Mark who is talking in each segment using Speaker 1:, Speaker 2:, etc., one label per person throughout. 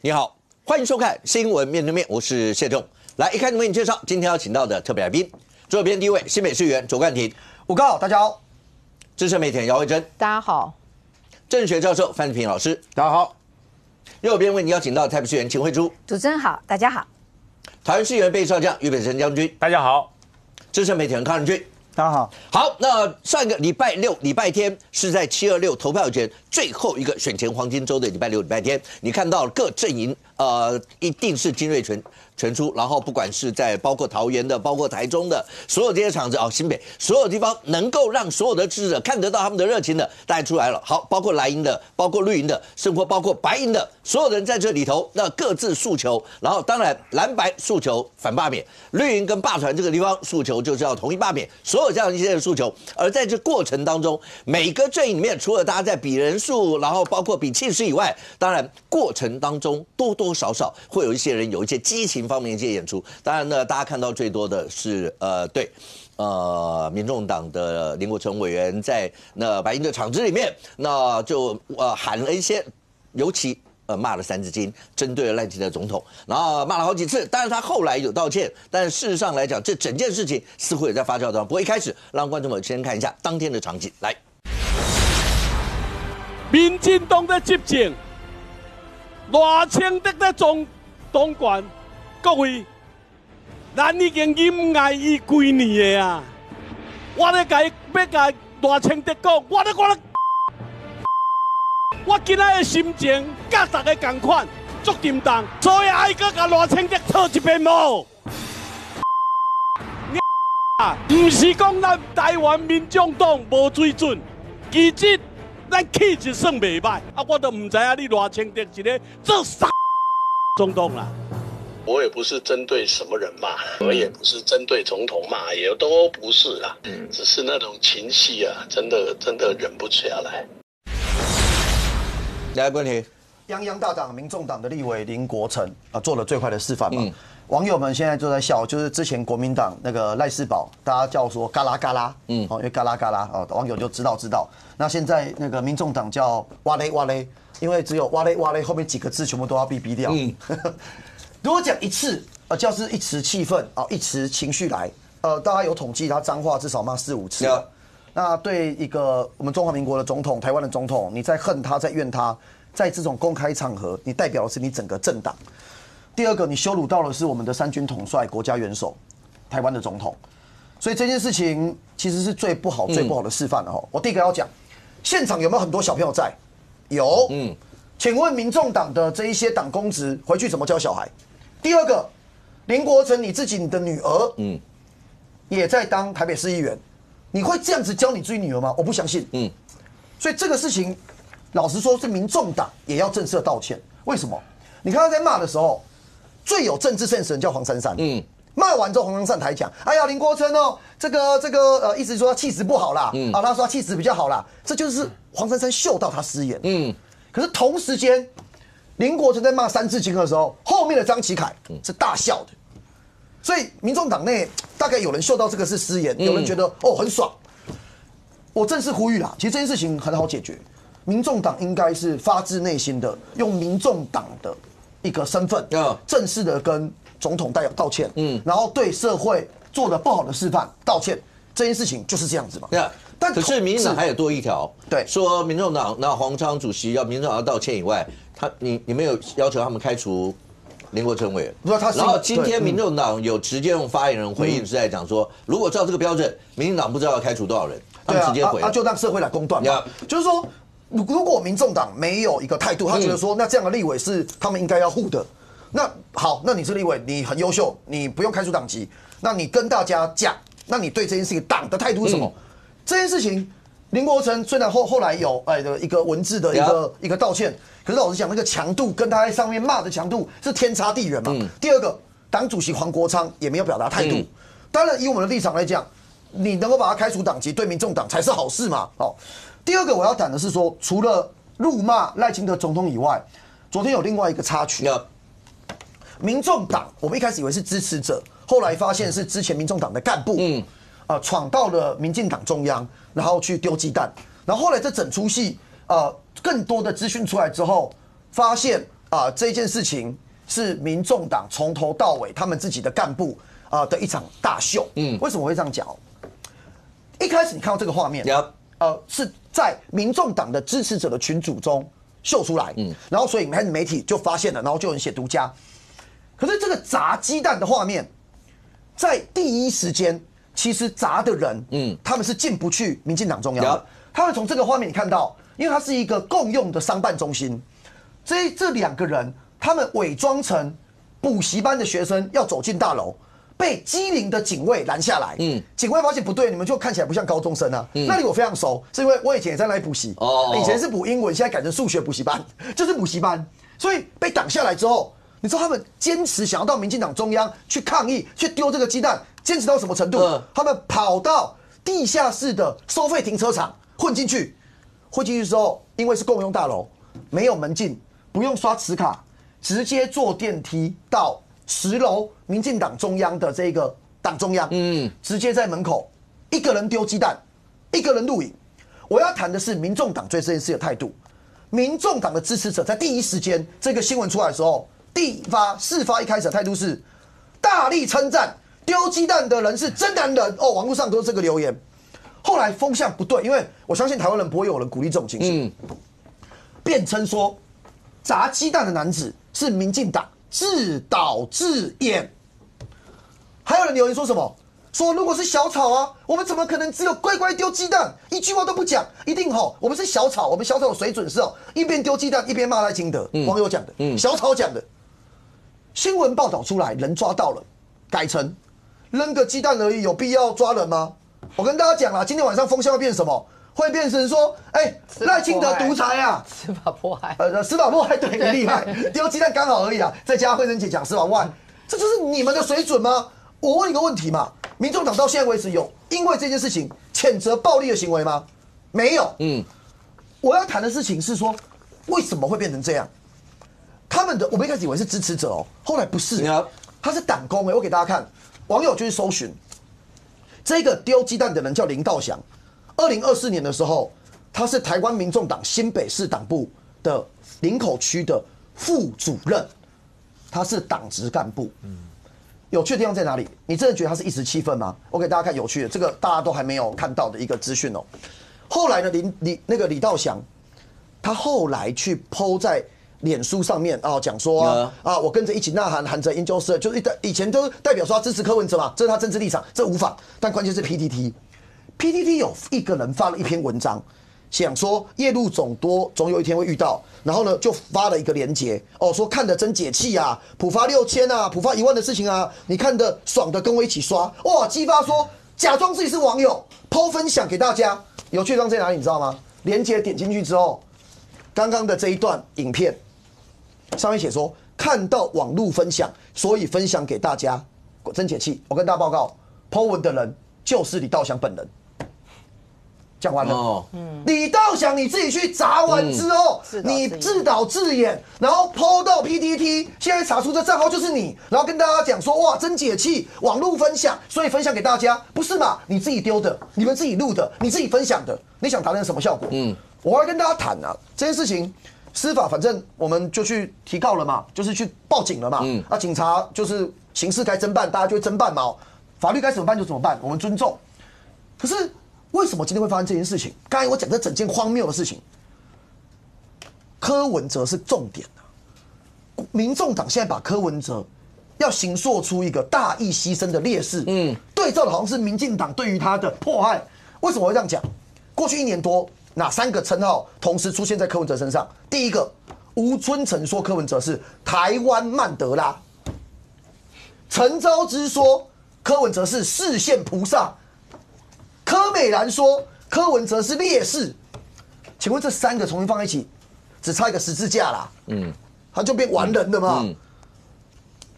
Speaker 1: 你好，欢迎收看《新闻面对面》，我是谢仲。来，一开始为你介绍今天要请到的特别来宾，左边第一位，新北市议员卓冠廷，
Speaker 2: 五哥，大家好；
Speaker 1: 资深媒体人姚慧珍，
Speaker 3: 大家好；
Speaker 1: 政学教授范志平老师，
Speaker 2: 大家好；
Speaker 1: 右边为你邀请到台北市议员秦慧珠，
Speaker 3: 主持人好，大家好；
Speaker 1: 桃园市议员备少将俞北辰将军，
Speaker 4: 大家好；
Speaker 1: 资深媒体人康仁俊。
Speaker 2: 大家好。
Speaker 1: 好，那上一个礼拜六、礼拜天是在726投票前最后一个选前黄金周的礼拜六、礼拜天，你看到各阵营一定是精锐全出，然后不管是在包括桃园的、包括台中的所有这些场子新北所有地方能够让所有的支持者看得到他们的热情的，大家出来了。好，包括蓝营的、包括绿营的，甚至包括白营的，所有人在这里头，那各自诉求，然后当然蓝白诉求反罢免，绿营跟罢团这个地方诉求就是要统一罢免，所有这样一些的诉求。而在这过程当中，每个阵营里面，除了大家在比人数，然后包括比气势以外，当然过程当中多多少少会有一些人有一些激情方面的一些演出。当然呢，大家看到最多的是民众党的林国成委员在那白营的场子里面，那就喊了一些，尤其骂了3字经，针对了赖清德总统，然后骂了好几次。但是他后来有道歉，但事实上来讲，这整件事情似乎也在发酵当中。不过一开始让观众们先看一下当天的场景，来。
Speaker 4: 民进党在执政，赖清德在总管，各位，咱已经忍耐伊几年的啊！我咧要甲赖清德讲，我今仔的心情甲大家同款，足沉重，所以爱搁甲赖清德讨一遍无？唔是讲咱台湾民众党无水准，其实咱气质算袂歹，我都唔知影你赖清德一个做啥总统啦。
Speaker 5: 我也不是针对什么人骂，我也不是针对总统骂，也都不是啦。只是那种情绪啊，真的忍不下来。
Speaker 1: 来，冠廷，
Speaker 2: 泱泱大党民众党的立委林国成做了最快的示范嘛。网友们现在都在笑，就是之前国民党那个赖世宝，大家叫说嘎啦嘎啦，因为嘎啦嘎啦网友就知道。那现在那个民众党叫哇嘞哇嘞，因为只有哇嘞哇嘞后面几个字全部都要逼掉。如果讲一次，就是一池气氛一池情绪来，大家有统计，他脏话至少骂4、5次。那对一个我们中华民国的总统、台湾的总统，你在恨他、在怨他，在这种公开场合，你代表的是你整个政党。第二个，你羞辱到的是我们的3军统帅、国家元首、台湾的总统，所以这件事情其实是最不好的示范了我第一个要讲，现场有没有很多小朋友在？有。请问民众党的这一些党公职回去怎么教小孩？第二个，林国成你的女儿，也在当台北市议员。你会这样子教你自己女儿吗？我不相信。所以这个事情，老实说，是民众党也要正式道歉。为什么？你看他在骂的时候，最有政治 sense 的人叫黄珊珊。骂完之后，黄珊珊台讲：“哎呀，林国成这个意思说他气质不好啦。他说他气质比较好啦。”这就是黄珊珊嗅到他失言。可是同时间，林国成在骂3字经的时候，后面的张启凯是大笑的。所以民众党内大概有人嗅到这个是失言，有人觉得很爽。我正式呼吁啦，其实这件事情很好解决，民众党应该是发自内心的用民众党的一个身份，正式的跟总统道歉，然后对社会做的不好的示范道歉，这件事情就是这样子嘛。
Speaker 1: 但可是民进党还有多一条，
Speaker 2: 对，
Speaker 1: 说民众党那黄昌主席要民众党要道歉以外，你没有要求他们开除林国成委员，然后今天民众党有直接用发言人回应是在讲说，如果照这个标准，民进党不知道要开除多少人，他们直接回，
Speaker 2: 就让社会来公断嘛。就是说，如果民众党没有一个态度，他觉得说，那这样的立委是他们应该要护的，那好，那你是立委，你很优秀，你不用开除党籍，那你跟大家讲，那你对这件事情党的态度是什么？这件事情，林国成虽然后来有一个文字的一个道歉。可是老实讲，那个强度跟他在上面骂的强度是天差地远嘛。第二个，党主席黄国昌也没有表达态度。当然，以我们的立场来讲，你能够把他开除党籍，对民众党才是好事嘛。第二个我要谈的是说，除了辱骂赖清德总统以外，昨天有另外一个插曲。民众党我们一开始以为是支持者，后来发现是之前民众党的干部，闯到了民进党中央，然后去丢鸡蛋。然后后来这整出戏，更多的资讯出来之后，发现这件事情是民众党从头到尾他们自己的干部的一场大秀。为什么会这样讲？一开始你看到这个画面，是在民众党的支持者的群组中秀出来，然后所以媒体就发现了，然后就有人写独家。可是这个砸鸡蛋的画面，在第一时间，其实砸的人，他们是进不去民进党中央的。他们从这个画面你看到，因为它是一个共用的商办中心，这两个人他们伪装成补习班的学生要走进大楼。被机灵的警卫拦下来，警卫发现不对，你们就看起来不像高中生啊。那里我非常熟，是因为我以前也在那里补习，以前是补英文，现在改成数学补习班，就是补习班。所以被挡下来之后，你知道他们坚持想要到民进党中央去抗议，去丢这个鸡蛋，坚持到什么程度？他们跑到地下室的收费停车场混进去之后，因为是共用大楼，没有门禁，不用刷磁卡，直接坐电梯到10楼民进党中央的这个党中央，直接在门口一个人丢鸡蛋，一个人录影。我要谈的是民众党对这件事的态度。民众党的支持者在第一时间这个新闻出来的时候，事发一开始的态度是大力称赞丢鸡蛋的人是真男人哦，网络上都是这个留言。后来风向不对，因为我相信台湾人不会有人鼓励这种情绪，辩称说砸鸡蛋的男子是民进党自导自演。还有人留言说什么？说如果是小草啊，我们怎么可能只有乖乖丢鸡蛋，一句话都不讲？一定我们是小草，我们小草的水准是一边丢鸡蛋一边骂赖清德。网友讲的，小草讲的。新闻报道出来，人抓到了，改成扔个鸡蛋而已，有必要抓人吗？我跟大家讲啦，今天晚上风向会变什么？会变成说，赖清德独裁啊，
Speaker 3: 司法迫害，
Speaker 2: 司法迫害，对，很厉害，丢鸡蛋刚好而已啊。再加慧珍姐讲司法迫害，这就是你们的水准吗？我问一个问题嘛，民众党到现在为止有因为这件事情谴责暴力的行为吗？没有。我要谈的事情是说，为什么会变成这样？我们一开始以为是支持者后来不是，他是党工我给大家看，网友就去搜寻，这个丢鸡蛋的人叫林道祥。2024年的时候，他是台湾民众党新北市党部的林口区的副主任，他是党职干部。有趣的地方在哪里？你真的觉得他是一时气愤吗？我给大家看有趣的，这个大家都还没有看到的一个资讯后来呢，李道祥，他后来去 po 在脸书上面讲说我跟着一起呐喊，喊着研究社，就是以前都代表说他支持柯文哲嘛，这是他政治立场，这无妨。但关键是 PTT 有一个人发了一篇文章，想说夜路总有一天会遇到，然后呢就发了一个连结说看得真解气啊，普发6000啊，普发1万的事情啊，你看得爽的跟我一起刷，哇，激发说假装自己是网友 po 分享给大家。有趣的地方在哪里你知道吗？连结点进去之后，刚刚的这一段影片上面写说看到网路分享，所以分享给大家，真解气。我跟大家报告 po 文的人就是李道祥本人。讲完了，李道祥你自己去砸完之后，你自导自演，然后 po 到 PTT， 现在查出这账号就是你，然后跟大家讲说哇真解气，网络分享，所以分享给大家，不是嘛？你自己丢的，你们自己录的，你自己分享的，你想达成什么效果？我要跟大家谈这件事情，司法反正我们就去提告了嘛，就是去报警了嘛，警察就是刑事该侦办，大家就会侦办嘛，法律该怎么办就怎么办，我们尊重。可是为什么今天会发生这件事情？刚才我讲这整件荒谬的事情，柯文哲是重点民众党现在把柯文哲要形塑出一个大义牺牲的烈士，对照的好像是民进党对于他的迫害。为什么会这样讲？过去1年多，哪3个称号同时出现在柯文哲身上？第一个，吴尊成说柯文哲是台湾曼德拉，陈昭之说柯文哲是视线菩萨。柯美兰说柯文哲是烈士，请问这3个重新放在一起，只差一个十字架啦，他就变完人了嘛。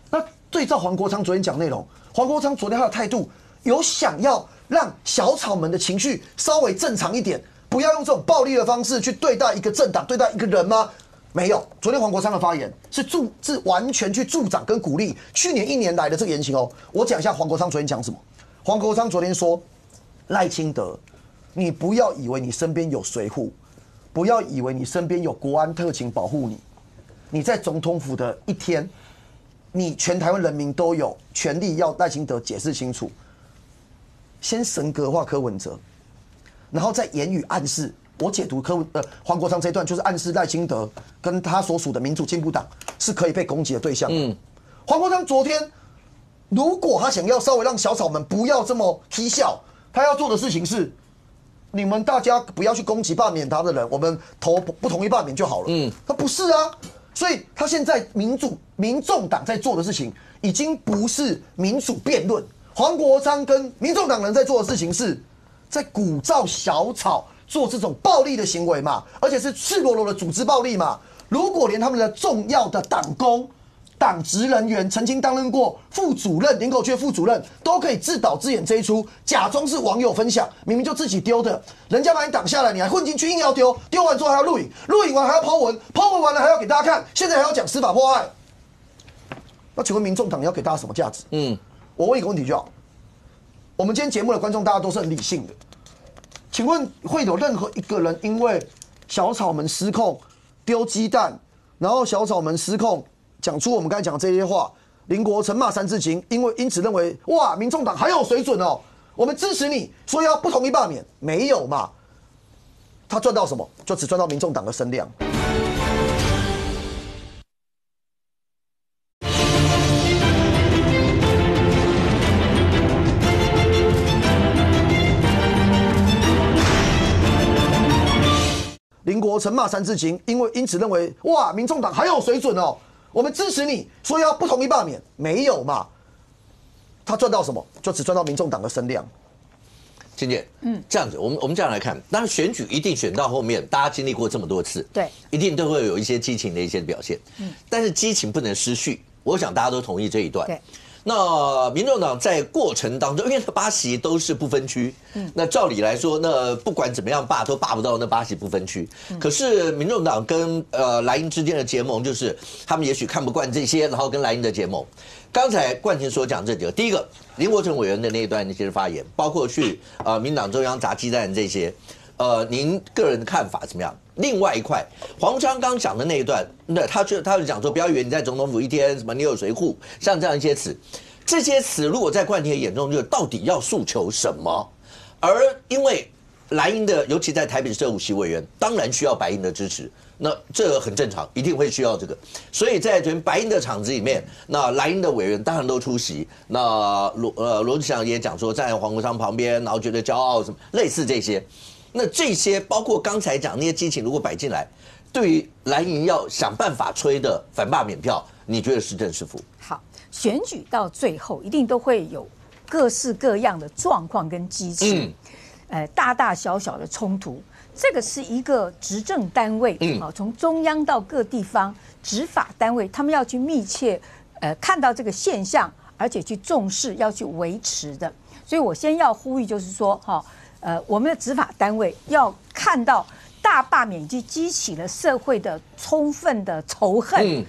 Speaker 2: 那对照黄国昌昨天讲内容，黄国昌昨天他的态度有想要让小草们的情绪稍微正常一点，不要用这种暴力的方式去对待一个政党、对待一个人吗？没有，昨天黄国昌的发言是完全去助长跟鼓励去年1年来的这个言行我讲一下黄国昌昨天讲什么。黄国昌昨天说，赖清德，你不要以为你身边有随扈，不要以为你身边有国安特勤保护你，你在总统府的一天，你全台湾人民都有权利要赖清德解释清楚，先神格化柯文哲，然后再言语暗示。我解读黄国昌这一段就是暗示赖清德跟他所属的民主进步党是可以被攻击的对象。黄国昌昨天，如果他想要稍微让小草们不要这么踢笑，他要做的事情是，你们大家不要去攻击罢免他的人，我们投不同意罢免就好了。他不是啊，所以他现在民众党在做的事情已经不是民主辩论，黄国昌跟民众党人在做的事情是在鼓噪小草做这种暴力的行为嘛，而且是赤裸裸的组织暴力嘛。如果连他们的重要的党工、党职人员曾经担任过副主任、林口区副主任，都可以自导自演这一出，假装是网友分享，明明就自己丢的，人家把你挡下来，你还混进去硬要丢，丢完之后还要录影，录影完还要po文，po文完了还要给大家看，现在还要讲司法迫害。那请问民众党你要给大家什么价值？我问一个问题就好，我们今天节目的观众大家都是很理性的。请问会有任何一个人因为小草们失控丢鸡蛋，然后小草们失控讲出我们刚才讲的这些话，林国成骂三字经，因此认为哇，民众党还有水准哦，我们支持你，说要不同意罢免，没有嘛？他赚到什么？就只赚到民众党的声量。林国成骂三字经，因此认为哇，民众党还有水准哦，我们支持你，说要不同意罢免，没有嘛？他赚到什么？就只赚到民众党的声量。
Speaker 1: 金姐，这样子，我们这样来看，当然选举一定选到后面，大家经历过这么多次，
Speaker 3: 对，
Speaker 1: 一定都会有一些激情的一些表现，但是激情不能失序，我想大家都同意这一段。
Speaker 3: 对。
Speaker 1: 那民众党在过程当中，因为那8席都是不分区，那照理来说，那不管怎么样罢都罢不到那8席不分区。可是民众党跟蓝营之间的结盟，就是他们也许看不惯这些，然后跟蓝营的结盟。刚才冠廷所讲这几个，第一个林国成委员的那一段那些发言，包括去民党中央砸鸡蛋这些，您个人的看法怎么样？另外一块，黄昌刚讲的那一段，那他就讲说，不要以为你在总统府一天，什么你有谁护，像这样一些词，这些词如果在冠廷眼中，就到底要诉求什么？而因为蓝营的，尤其在台北市5席委员，当然需要白营的支持，那这很正常，一定会需要这个。所以在白营的场子里面，那蓝营的委员当然都出席。那罗志祥也讲说，站在黄国昌旁边，然后觉得骄傲什么，类似这些。那这些包括刚才讲那些激情，如果摆进来，对于蓝营要想办法吹的反罢免票，你觉得是正是负？
Speaker 3: 好，选举到最后一定都会有各式各样的状况跟机制，大大小小的冲突。这个是一个执政单位，从中央到各地方执法单位，他们要去密切看到这个现象，而且去重视，要去维持的。所以我先要呼吁，就是说，我们的执法单位要看到大罢免已经激起了社会的充分的仇恨，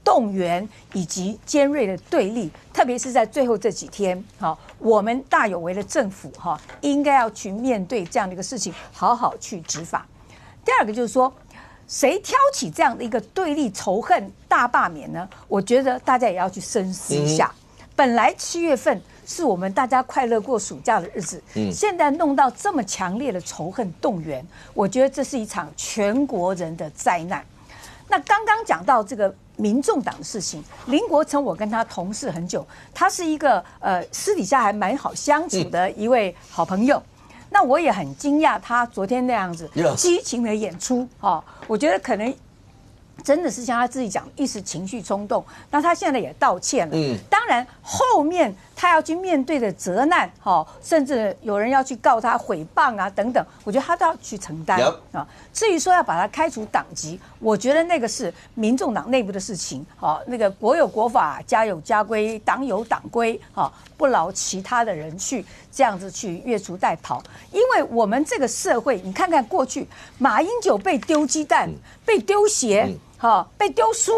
Speaker 3: 动员以及尖锐的对立，特别是在最后这几天，我们大有为的政府应该要去面对这样的一个事情，好好去执法。第二个就是说，谁挑起这样的一个对立仇恨大罢免呢？我觉得大家也要去深思一下。本来7月份是我们大家快乐过暑假的日子，现在弄到这么强烈的仇恨动员，我觉得这是一场全国人的灾难。那刚刚讲到这个民众党的事情，林国成我跟他同事很久，他是一个私底下还蛮好相处的一位好朋友。那我也很惊讶他昨天那样子激情的演出，我觉得可能真的是像他自己讲，一时情绪冲动。那他现在也道歉了。当然后面他要去面对的责难，甚至有人要去告他诽谤啊等等，我觉得他都要去承担啊。至于说要把他开除党籍，我觉得那个是民众党内部的事情。那个国有国法，家有家规，党有党规，不劳其他的人去这样子去越俎代庖。因为我们这个社会，你看看过去，马英九被丢鸡蛋，被丢鞋。被丢书、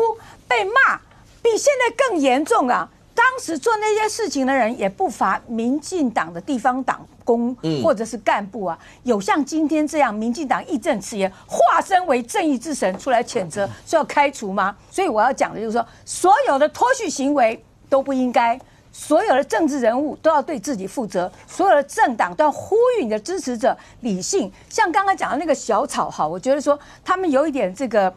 Speaker 3: 被骂，比现在更严重啊！当时做那些事情的人也不乏民进党的地方党工或者是干部啊，有像今天这样民进党义正辞严化身为正义之神出来谴责说要开除吗？所以我要讲的就是说，所有的脱序行为都不应该。所有的政治人物都要对自己负责，所有的政党都要呼吁你的支持者理性。像刚刚讲的那个小草哈，我觉得说他们有一点这个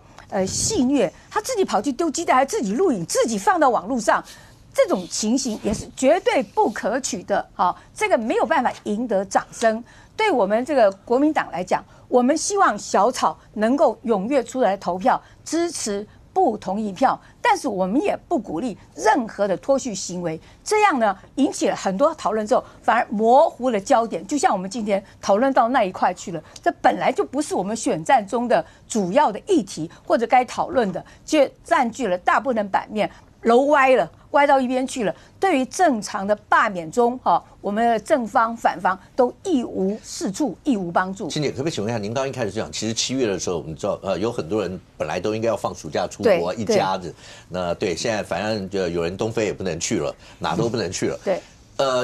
Speaker 3: 戏谑，他自己跑去丢鸡蛋，还自己录影，自己放到网络上，这种情形也是绝对不可取的。好，这个没有办法赢得掌声。对我们这个国民党来讲，我们希望小草能够踊跃出来投票支持。不同意票，但是我们也不鼓励任何的脱序行为，这样呢引起了很多讨论之后，反而模糊了焦点。就像我们今天讨论到那一块去了，这本来就不是我们选战中的主要的议题或者该讨论的，却占据了大部分的版面，楼歪了。歪到一边去了。对于正常的罢免中，我们的正方反方都一无是处，一无帮助。
Speaker 1: 欣姐，可不可以请问一下，您刚一开始讲，其实7月的时候，我们知道，有很多人本来都应该要放暑假出国，一家子。那对，现在反正就有人东非也不能去了，哪都不能去了。
Speaker 3: 对。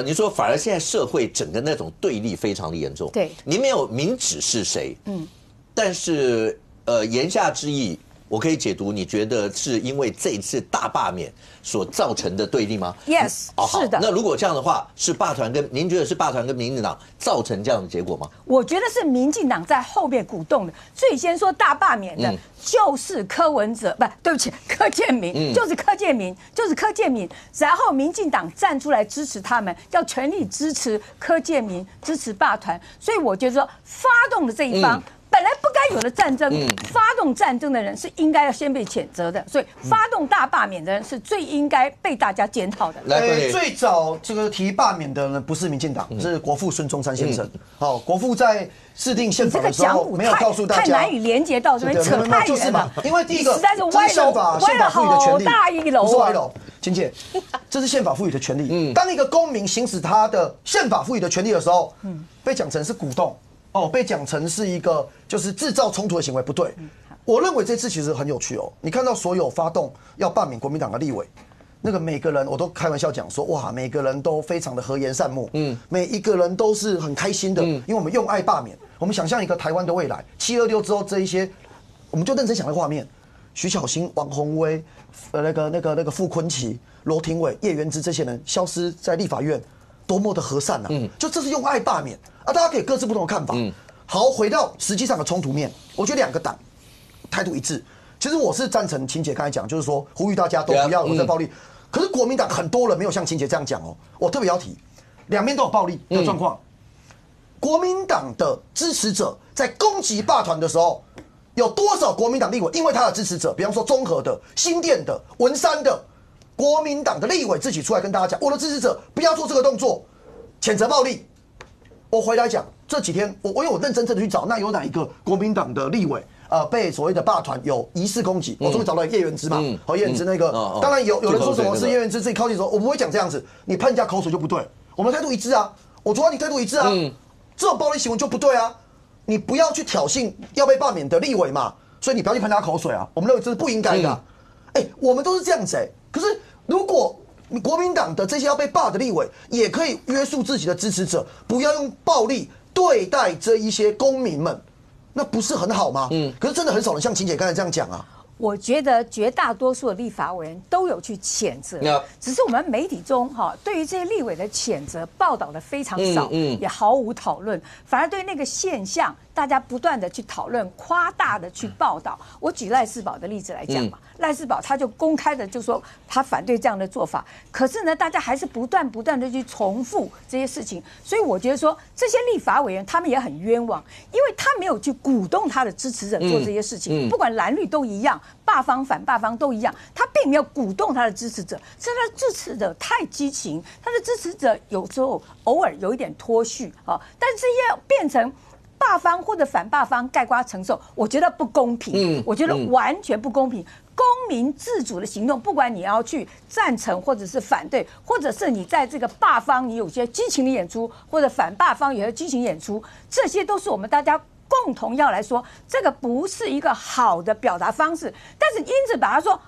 Speaker 1: 你说反而现在社会整个那种对立非常的严重。
Speaker 3: 对。
Speaker 1: 您没有明指是谁，但是言下之意。我可以解读，你觉得是因为这一次大罢免所造成的对立吗
Speaker 3: ？Yes， 是的。
Speaker 1: 那如果这样的话，是罢团跟您觉得是罢团跟民进党造成这样的结果吗？
Speaker 3: 我觉得是民进党在后面鼓动的。最先说大罢免的就是柯文哲，不对不起，柯建铭，就是柯建铭。然后民进党站出来支持他们，要全力支持柯建铭，支持罢团。所以我觉得说，发动的这一方。本来不该有的战争，发动战争的人是应该要先被谴责的，所以发动大罢免的人是最应该被大家检讨的。
Speaker 2: 最早这个提罢免的呢，不是民进党，是国父孙中山先生。好，国父在制定宪法的时候没有告诉大家，
Speaker 3: 太难以连接到这边，扯太远了。
Speaker 2: 因为第一个，
Speaker 3: 实在是歪楼，歪了好大一楼。
Speaker 2: 不是歪楼，金姐，这是宪法赋予的权利。当一个公民行使他的宪法赋予的权利的时候，被讲成是鼓动。被讲成是一个就是制造冲突的行为，不对。我认为这次其实很有趣哦。你看到所有发动要罢免国民党的立委，那个每个人我都开玩笑讲说，哇，每个人都非常的和颜善目，每一个人都是很开心的，因为我们用爱罢免。我们想象一个台湾的未来，726之后这一些，我们就认真想那个画面，徐巧芯、王宏威、那个傅崐萁、罗廷伟、叶元之这些人消失在立法院。多么的和善啊！就这是用爱罢免啊，大家可以各自不同的看法。好，回到实际上的冲突面，我觉得两个党态度一致。其实我是赞成秦姐刚才讲，就是说呼吁大家都不要有这暴力。可是国民党很多人没有像秦姐这样讲哦，我特别要提，两边都有暴力的状况。国民党的支持者在攻击罢团的时候，有多少国民党立委因为他的支持者，比方说中和的、新店的、文山的。国民党的立委自己出来跟大家讲，我的支持者不要做这个动作，谴责暴力。我回来讲这几天，因为我认真的去找，那有哪一个国民党的立委被所谓的罢团有疑似攻击？我终于找到叶元之嘛，叶元之那个，当然有人说什么是叶元之自己靠近的时候，我不会讲这样子，你喷人家口水就不对，我们态度一致啊，我主要你态度一致啊，这种暴力行为就不对啊，你不要去挑衅要被罢免的立委嘛，所以你不要去喷他口水啊，我们认为这是不应该的。我们都是这样子可是如果国民党的这些要被罢的立委，也可以约束自己的支持者，不要用暴力对待这一些公民们，那不是很好吗？可是真的很少人像秦姐刚才这样讲啊。
Speaker 3: 我觉得绝大多数的立法委员都有去谴责，只是我们媒体中对于这些立委的谴责报道的非常少，也毫无讨论，反而对那个现象大家不断的去讨论，夸大的去报道。我举赖士葆的例子来讲嘛，赖士葆他就公开的就说他反对这样的做法，可是呢，大家还是不断的去重复这些事情，所以我觉得说这些立法委员他们也很冤枉，因为他没有去鼓动他的支持者做这些事情，不管蓝绿都一样。罢方反罢方都一样，他并没有鼓动他的支持者，是他的支持者太激情，他的支持者有时候偶尔有一点脱序但是要变成罢方或者反罢方概括承受，我觉得不公平，我觉得完全不公平。公民自主的行动，不管你要去赞成或者是反对，或者是你在这个罢方你有些激情的演出，或者反罢方有些激情演出，这些都是我们大家共同要来说，这个不是一个好的表达方式。但是因此把它说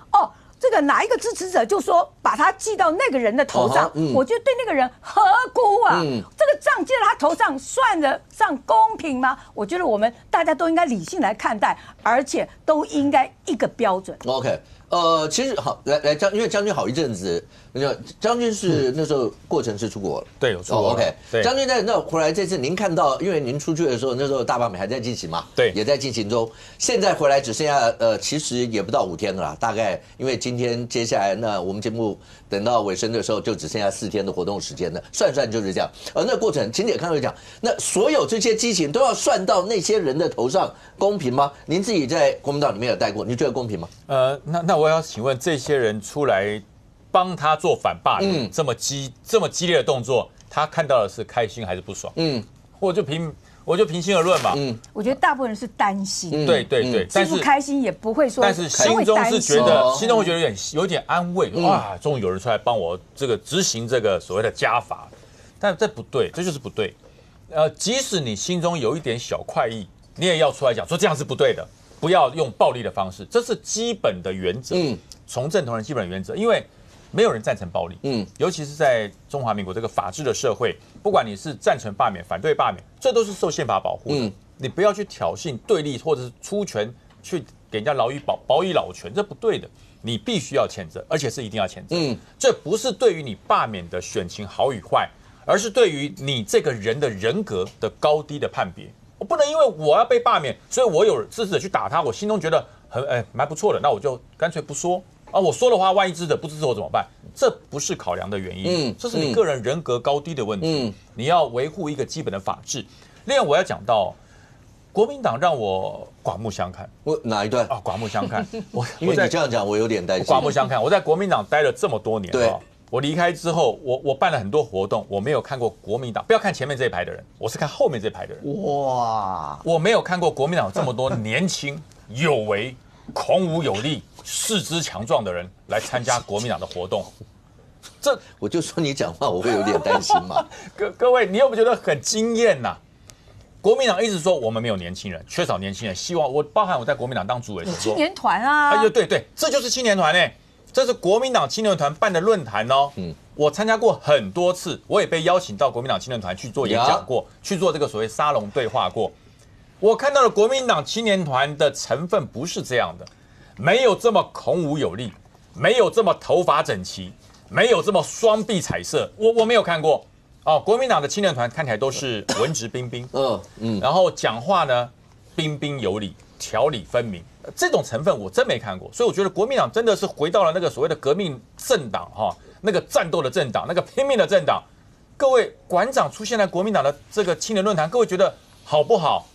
Speaker 3: 这个哪一个支持者就说把他记到那个人的头上，我觉得对那个人何辜啊？这个账记在他头上算得上公平吗？我觉得我们大家都应该理性来看待，而且都应该一个标准。
Speaker 1: OK。其实好，来因为将军好一阵子，将军是那时候过程是出国了，
Speaker 6: 对，有出国。
Speaker 1: OK， 将军在那回来这次，您看到，因为您出去的时候，那时候大罢免还在进行嘛，
Speaker 6: 对，
Speaker 1: 也在进行中。现在回来只剩下其实也不到5天了啦，大概因为今天接下来那我们节目等到尾声的时候，就只剩下4天的活动时间了，算就是这样。而那过程，秦姐刚才讲，那所有这些激情都要算到那些人的头上，公平吗？您自己在国民党里面有带过，你觉得公平吗？
Speaker 6: 那我要请问这些人出来帮他做反罢免，这么激烈的动作，他看到的是开心还是不爽？我就平心而论嘛。
Speaker 3: 我觉得大部分人是担心，
Speaker 6: 对，
Speaker 3: 但是不开心也不会说，
Speaker 6: 但是心中是觉得，心中会觉得有点安慰，哇，终于有人出来帮我这个执行这个所谓的家法，但这不对，这就是不对。即使你心中有一点小快意，你也要出来讲说这样是不对的。不要用暴力的方式，这是基本的原则。从政同仁基本的原则，因为没有人赞成暴力。尤其是在中华民国这个法治的社会，不管你是赞成罢免、反对罢免，这都是受宪法保护的。你不要去挑衅对立，或者是出拳去给人家保以老拳，这不对的。你必须要谴责，而且是一定要谴责。这不是对于你罢免的选情好与坏，而是对于你这个人的人格的高低的判别。我不能因为我要被罢免，所以我有支持者去打他，我心中觉得蛮不错的，那我就干脆不说啊。我说的话，万一支持者不支持我怎么办？这不是考量的原因，这是你个人人格高低的问题。你要维护一个基本的法治。另外，我要讲到国民党让我刮目相看。
Speaker 1: 哪一段
Speaker 6: 啊？刮目相看。
Speaker 1: 因为你这样讲，我有点担心。
Speaker 6: 刮目相看。我在国民党待了这么多年，
Speaker 1: 对。
Speaker 6: 我离开之后，我办了很多活动，我没有看过国民党。不要看前面这一排的人，我是看后面这一排的人。哇！我没有看过国民党有这么多年轻、有为、孔武有力、四肢强壮的人来参加国民党的活动。
Speaker 1: 这我就说你讲话我会有点担心嘛。
Speaker 6: 各位，你有没有觉得很惊艳呐？国民党一直说我们没有年轻人，缺少年轻人。希望包含我在国民党当主委的时候，
Speaker 3: 青年团啊，
Speaker 6: 对，这就是青年团欸。这是国民党青年团办的论坛哦，我参加过很多次，我也被邀请到国民党青年团去做演讲过，去做这个所谓沙龙对话过。我看到了国民党青年团的成分不是这样的，没有这么孔武有力，没有这么头发整齐，没有这么双臂彩色，我没有看过。国民党的青年团看起来都是文质彬彬，然后讲话呢彬彬有礼，条理分明。这种成分我真没看过，所以我觉得国民党真的是回到了那个所谓的革命政党那个战斗的政党，那个拼命的政党。各位馆长出现在国民党的这个青年论坛，各位觉得好不好？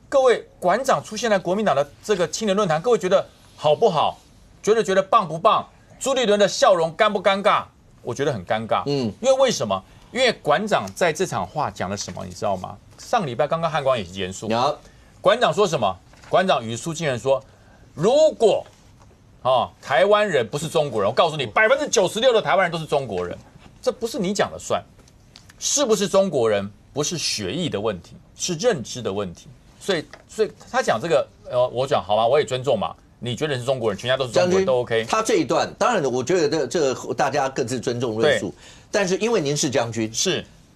Speaker 6: 各位馆长出现在国民党的这个青年论坛，各位觉得好不好？觉得棒不棒？朱立伦的笑容尴不尴尬？我觉得很尴尬。因为什么？因为馆长在这场话讲了什么，你知道吗？上个礼拜刚刚汉光也严肃，馆长说什么？馆长语出惊人说，如果台湾人不是中国人，我告诉你，96%的台湾人都是中国人，这不是你讲了算。是不是中国人不是血裔的问题，是认知的问题。所以他讲这个，我讲好吗？我也尊重嘛。你觉得是中国人，全家都是中国人都 OK。他
Speaker 1: 这一段，当然我觉得这个大家各自尊重论述。但是因为您是将军，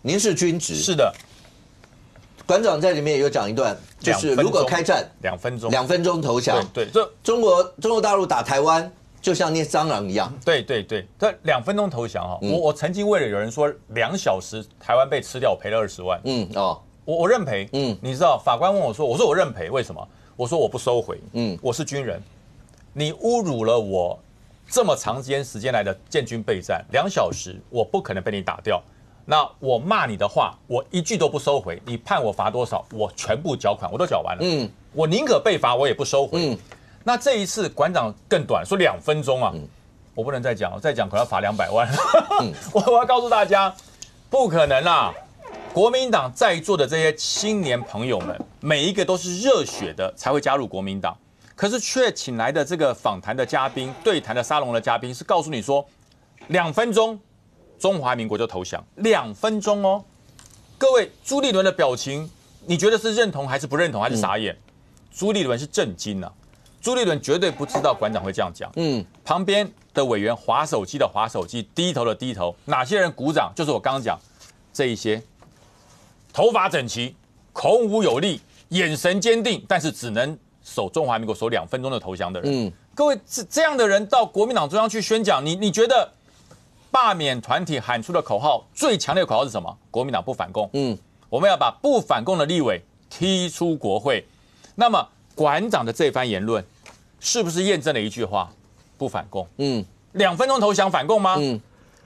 Speaker 1: 您是军职，
Speaker 6: 是的。
Speaker 1: 馆长在里面也有讲一段，就是如果开战2分钟投降，
Speaker 6: 对，这
Speaker 1: 中国大陆打台湾，就像捏蟑螂一样。
Speaker 6: 对，这2分钟投降我曾经为了有人说2小时台湾被吃掉，我赔了20万。我认赔。你知道法官问我说我认赔，为什么？我说我不收回。我是军人，你侮辱了我这么长时间来的建军备战2小时，我不可能被你打掉。那我骂你的话，我一句都不收回。你判我罚多少，我全部缴款，我都缴完了。我宁可被罚，我也不收回。那这一次馆长更短，说2分钟啊，我不能再讲，再讲可能要罚200万。我要告诉大家，不可能啦！国民党在座的这些青年朋友们，每一个都是热血的才会加入国民党，可是却请来的这个访谈的嘉宾、对谈的沙龙的嘉宾，是告诉你说， 2分钟，中华民国就投降，2分钟哦。各位，朱立伦的表情，你觉得是认同还是不认同，还是傻眼？朱立伦是震惊啊！朱立伦绝对不知道馆长会这样讲。旁边的委员滑手机的滑手机，低头的低头，哪些人鼓掌？就是我刚刚讲这一些，头发整齐，孔武有力，眼神坚定，但是只能守中华民国守2分钟的投降的人。各位，这样的人到国民党中央去宣讲，你觉得罢免团体喊出的口号最强烈的口号是什么？国民党不反共。我们要把不反共的立委踢出国会。那么馆长的这番言论，是不是验证了一句话？不反共。2分钟投降反共吗？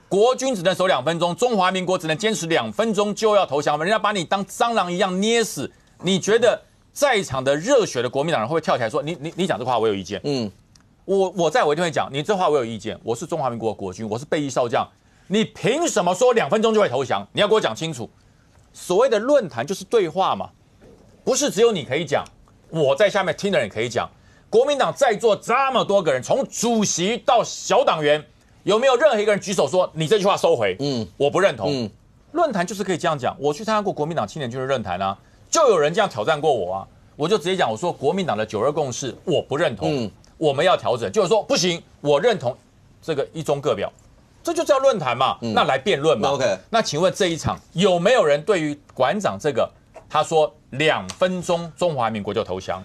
Speaker 6: 国军只能守2分钟，中华民国只能坚持2分钟就要投降，人家把你当蟑螂一样捏死。你觉得在场的热血的国民党人会不会跳起来说你讲这话我有意见？我一定会讲，你这话我有意见。我是中华民国的国军，我是备役少将，你凭什么说2分钟就会投降？你要给我讲清楚。所谓的论坛就是对话嘛，不是只有你可以讲，我在下面听的人可以讲。国民党在座这么多个人，从主席到小党员，有没有任何一个人举手说你这句话收回？我不认同。论坛就是可以这样讲。我去参加过国民党青年军的论坛啊，就有人这样挑战过我啊，我就直接讲，我说国民党的92共识我不认同，我们要调整。就是说不行，我认同这个一中各表，这就叫论坛嘛。那来辩论嘛。
Speaker 1: OK，
Speaker 6: 那请问这一场有没有人对于馆长这个他说2分钟中华民国就投降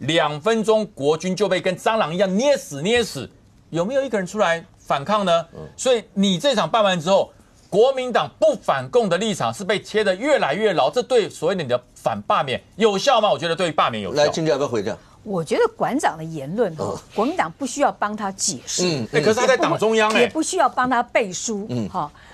Speaker 6: ？2分钟国军就被跟蟑螂一样捏死，有没有一个人出来反抗呢？所以你这场办完之后，国民党不反共的立场是被切得越来越牢，这对所谓的你的反罢免有效吗？我觉得对于罢免有效。
Speaker 1: 来，金姐要不要回讲？
Speaker 3: 我觉得馆长的言论国民党不需要帮他解释，
Speaker 6: 可是他在党中央
Speaker 3: 也不需要帮他背书，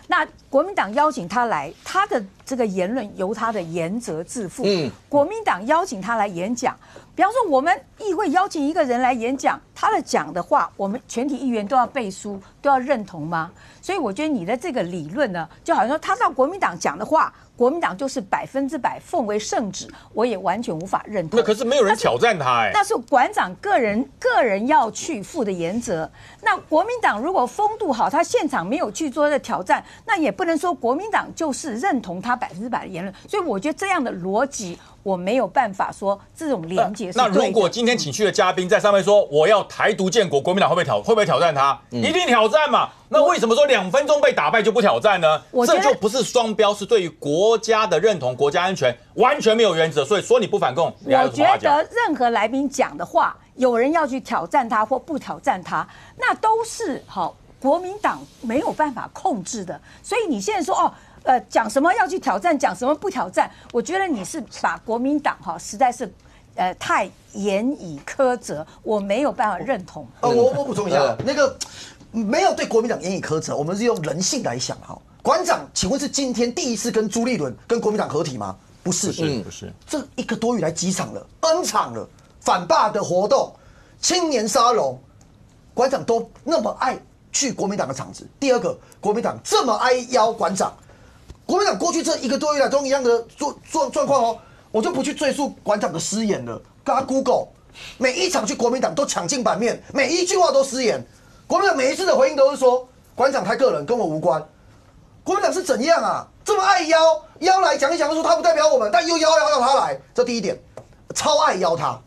Speaker 3: 那国民党邀请他来，他的这个言论由他的言责自负。国民党邀请他来演讲，比方说我们议会邀请一个人来演讲，他的讲的话，我们全体议员都要背书，都要认同吗？所以我觉得你的这个理论呢，就好像说他到国民党讲的话，国民党就是100%奉为圣旨，我也完全无法认同。
Speaker 6: 那可是没有人挑战他
Speaker 3: 那是馆长个人要去负的原则。那国民党如果风度好，他现场没有去做的挑战，那也不能说国民党就是认同他100%的言论。所以我觉得这样的逻辑，我没有办法说这种连结是对的。
Speaker 6: 那如果今天请去的嘉宾在上面说我要台独建国，国民党会不会挑战他？一定挑战嘛。那为什么说2分钟被打败就不挑战呢？这就不是双标，是对于国家的认同、国家安全完全没有原则。所以说你不反共，你还有什么话讲？
Speaker 3: 我觉得任何来宾讲的话，有人要去挑战他或不挑战他，那都是国民党没有办法控制的。所以你现在说讲什么要去挑战，讲什么不挑战，我觉得你是把国民党实在是太严以苛责，我没有办法认同。
Speaker 2: 我补充一下，那个没有对国民党严以苛责，我们是用人性来想哈。馆长，请问是今天第一次跟朱立伦跟国民党合体吗？不是，
Speaker 6: 不是，
Speaker 2: 这1个多月来几场了，N 场了，反罢的活动，青年沙龙，馆长都那么爱去国民党的场子。第二个，国民党这么爱邀馆长，国民党过去这1个多月来都一样的状况哦，我就不去赘述馆长的失言了。跟他 Google， 每一场去国民党都抢进版面，每一句话都失言。国民党每一次的回应都是说，馆长他个人跟我无关。国民党是怎样啊？这么爱邀来讲一讲，说他不代表我们，但又邀他来，这第一点，超爱邀他。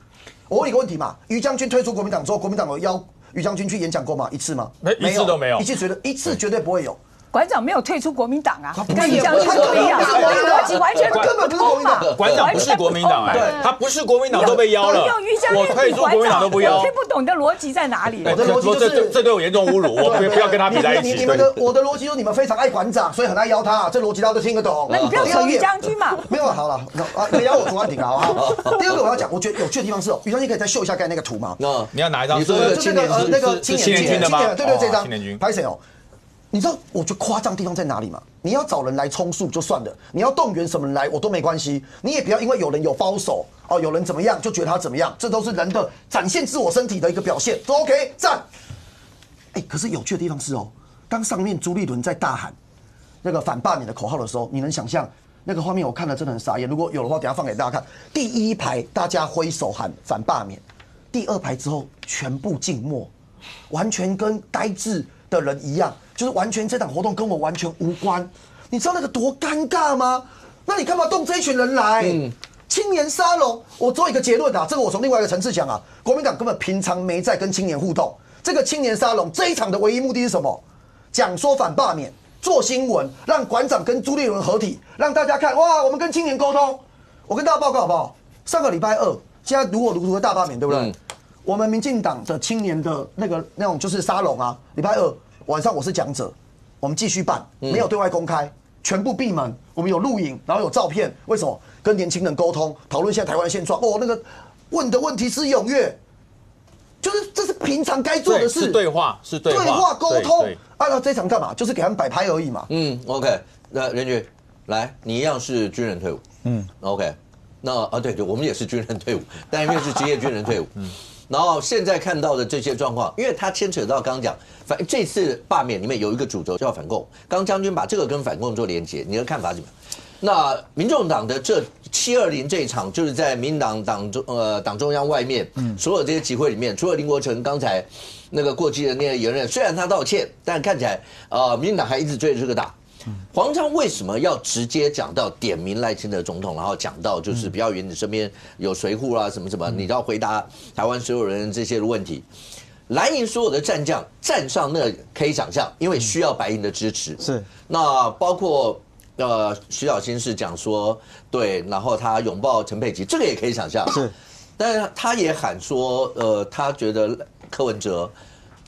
Speaker 2: 我问你个问题嘛，于将军退出国民党之后，国民党有邀于将军去演讲过吗？一次吗？
Speaker 6: 一次都没有，
Speaker 2: 一次绝对不会有。
Speaker 3: 馆长没有退出国民党啊，
Speaker 2: 跟于将军
Speaker 3: 不一样，逻辑完全
Speaker 2: 根本不是国民党。
Speaker 6: 馆长不是国民党，他不是国民党都被邀了，我退出国民党都不邀，
Speaker 3: 我听不懂你的逻辑在哪里。
Speaker 2: 我的逻辑就是
Speaker 6: 这对我严重侮辱，我不要跟他比在一起。
Speaker 2: 我的逻辑就是你们非常爱馆长，所以很爱邀他，这逻辑大家都听得懂。
Speaker 3: 那你不要扯于将军嘛？
Speaker 2: 没有好了，没邀我朱安婷好不好？第二个我要讲，我觉得有趣的地方是于将军可以再秀一下刚才那个图吗？
Speaker 6: 你要哪一张？
Speaker 2: 就那个青年军的吗？对，这张。
Speaker 6: 青年军。
Speaker 2: 拍谁哦？你知道我觉得夸张地方在哪里吗？你要找人来充数就算了，你要动员什么人来我都没关系，你也不要因为有人有包手有人怎么样就觉得他怎么样，这都是人的展现自我身体的一个表现，都 OK 赞。可是有趣的地方是当上面朱立伦在大喊那个反罢免的口号的时候，你能想象那个画面？我看了真的很傻眼。如果有的话，等一下放给大家看。第一排大家挥手喊反罢免，第2排之后全部静默，完全跟呆滞的人一样，就是完全这场活动跟我完全无关。你知道那个多尴尬吗？那你干嘛动这一群人来？青年沙龙，我做一个结论啊，这个我从另外一个层次讲啊，国民党根本平常没在跟青年互动。这个青年沙龙这一场的唯一目的是什么？讲说反罢免，做新闻，让馆长跟朱立伦合体，让大家看哇，我们跟青年沟通。我跟大家报告好不好？上个礼拜2，现在如何大罢免，对不对？我们民进党的青年的那种就是沙龙啊，礼拜2晚上我是讲者，我们继续办，没有对外公开，全部闭门，我们有录影，然后有照片，为什么？跟年轻人沟通，讨论现在台湾的现状。那个问的问题是踊跃，就是这是平常该做的事，
Speaker 6: 是对话
Speaker 2: 沟通。那这场干嘛？就是给他们摆拍而已嘛。
Speaker 1: OK， 那任局来，你一样是军人退伍。OK， 那对，我们也是军人退伍，但因为是职业军人退伍。然后现在看到的这些状况，因为它牵扯到刚刚讲，这次罢免里面有一个主轴叫反共。刚将军把这个跟反共做连结，你的看法怎么样？那民众党的这720这一场，就是在民进党党中央外面，所有这些集会里面，除了林国成刚才那个过激的那个言论，虽然他道歉，但看起来民进党还一直追着这个打。黄昌为什么要直接讲到点名赖清德总统，然后讲到就是不要以为你身边有随扈啦什么什么，你都要回答台湾所有人这些问题？蓝营所有的战将站上那可以想象，因为需要白营的支持。
Speaker 7: 是，
Speaker 1: 那包括徐小新是讲说对，然后他拥抱陈佩琪，这个也可以想象。
Speaker 7: 是，
Speaker 1: 但是他也喊说他觉得柯文哲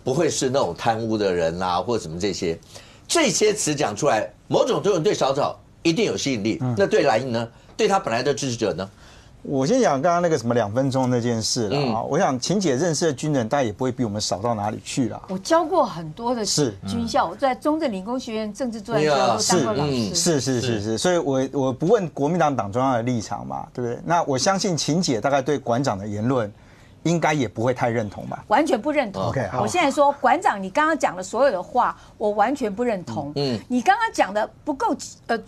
Speaker 1: 不会是那种贪污的人啊，或者什么这些词讲出来，某种作用对小草一定有吸引力。那对蓝营呢？对他本来的支持者呢？
Speaker 7: 我先讲刚刚那个什么2分钟那件事了啊。我想秦姐认识的军人，大概也不会比我们少到哪里去啦。
Speaker 3: 我教过很多的军校，我在中正理工学院政治专业都当过老师。
Speaker 7: 是，所以我不问国民党党中央的立场嘛，对不对？那我相信秦姐大概对馆长的言论应该也不会太认同吧？
Speaker 3: 完全不认同。
Speaker 7: OK，
Speaker 3: 我现在说，馆长，你刚刚讲的所有的话，我完全不认同。你刚刚讲的不够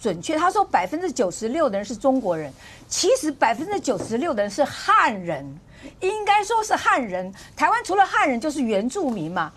Speaker 3: 准确。他说96%的人是中国人，其实96%的人是汉人，应该说是汉人。台湾除了汉人就是原住民嘛。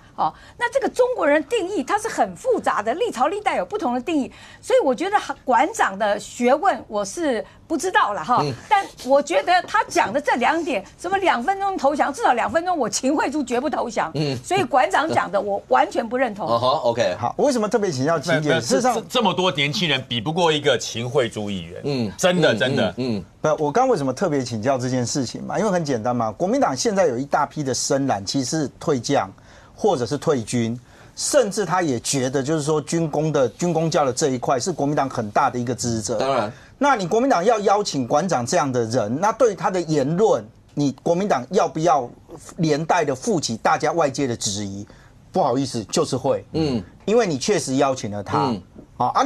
Speaker 3: 那这个中国人定义它是很复杂的，历朝历代有不同的定义，所以我觉得馆长的学问我是不知道了哈。但我觉得他讲的这2点，什么2分钟投降，至少2分钟我秦慧珠绝不投降。所以馆长讲的我完全不认同。
Speaker 1: OK，
Speaker 7: 好，为什么特别请教秦姐？事实上，
Speaker 6: 这么多年轻人比不过一个秦慧珠议员。真的。
Speaker 7: 不，我刚为什么特别请教这件事情嘛？因为很简单嘛，国民党现在有一大批的深蓝，其实是退将。或者是退军，甚至他也觉得，就是说军公教的这一块是国民党很大的一个支持者。
Speaker 1: 当然，
Speaker 7: 那你国民党要邀请馆长这样的人，那对于他的言论，你国民党要不要连带的负起大家外界的质疑？不好意思，就是会，因为你确实邀请了他。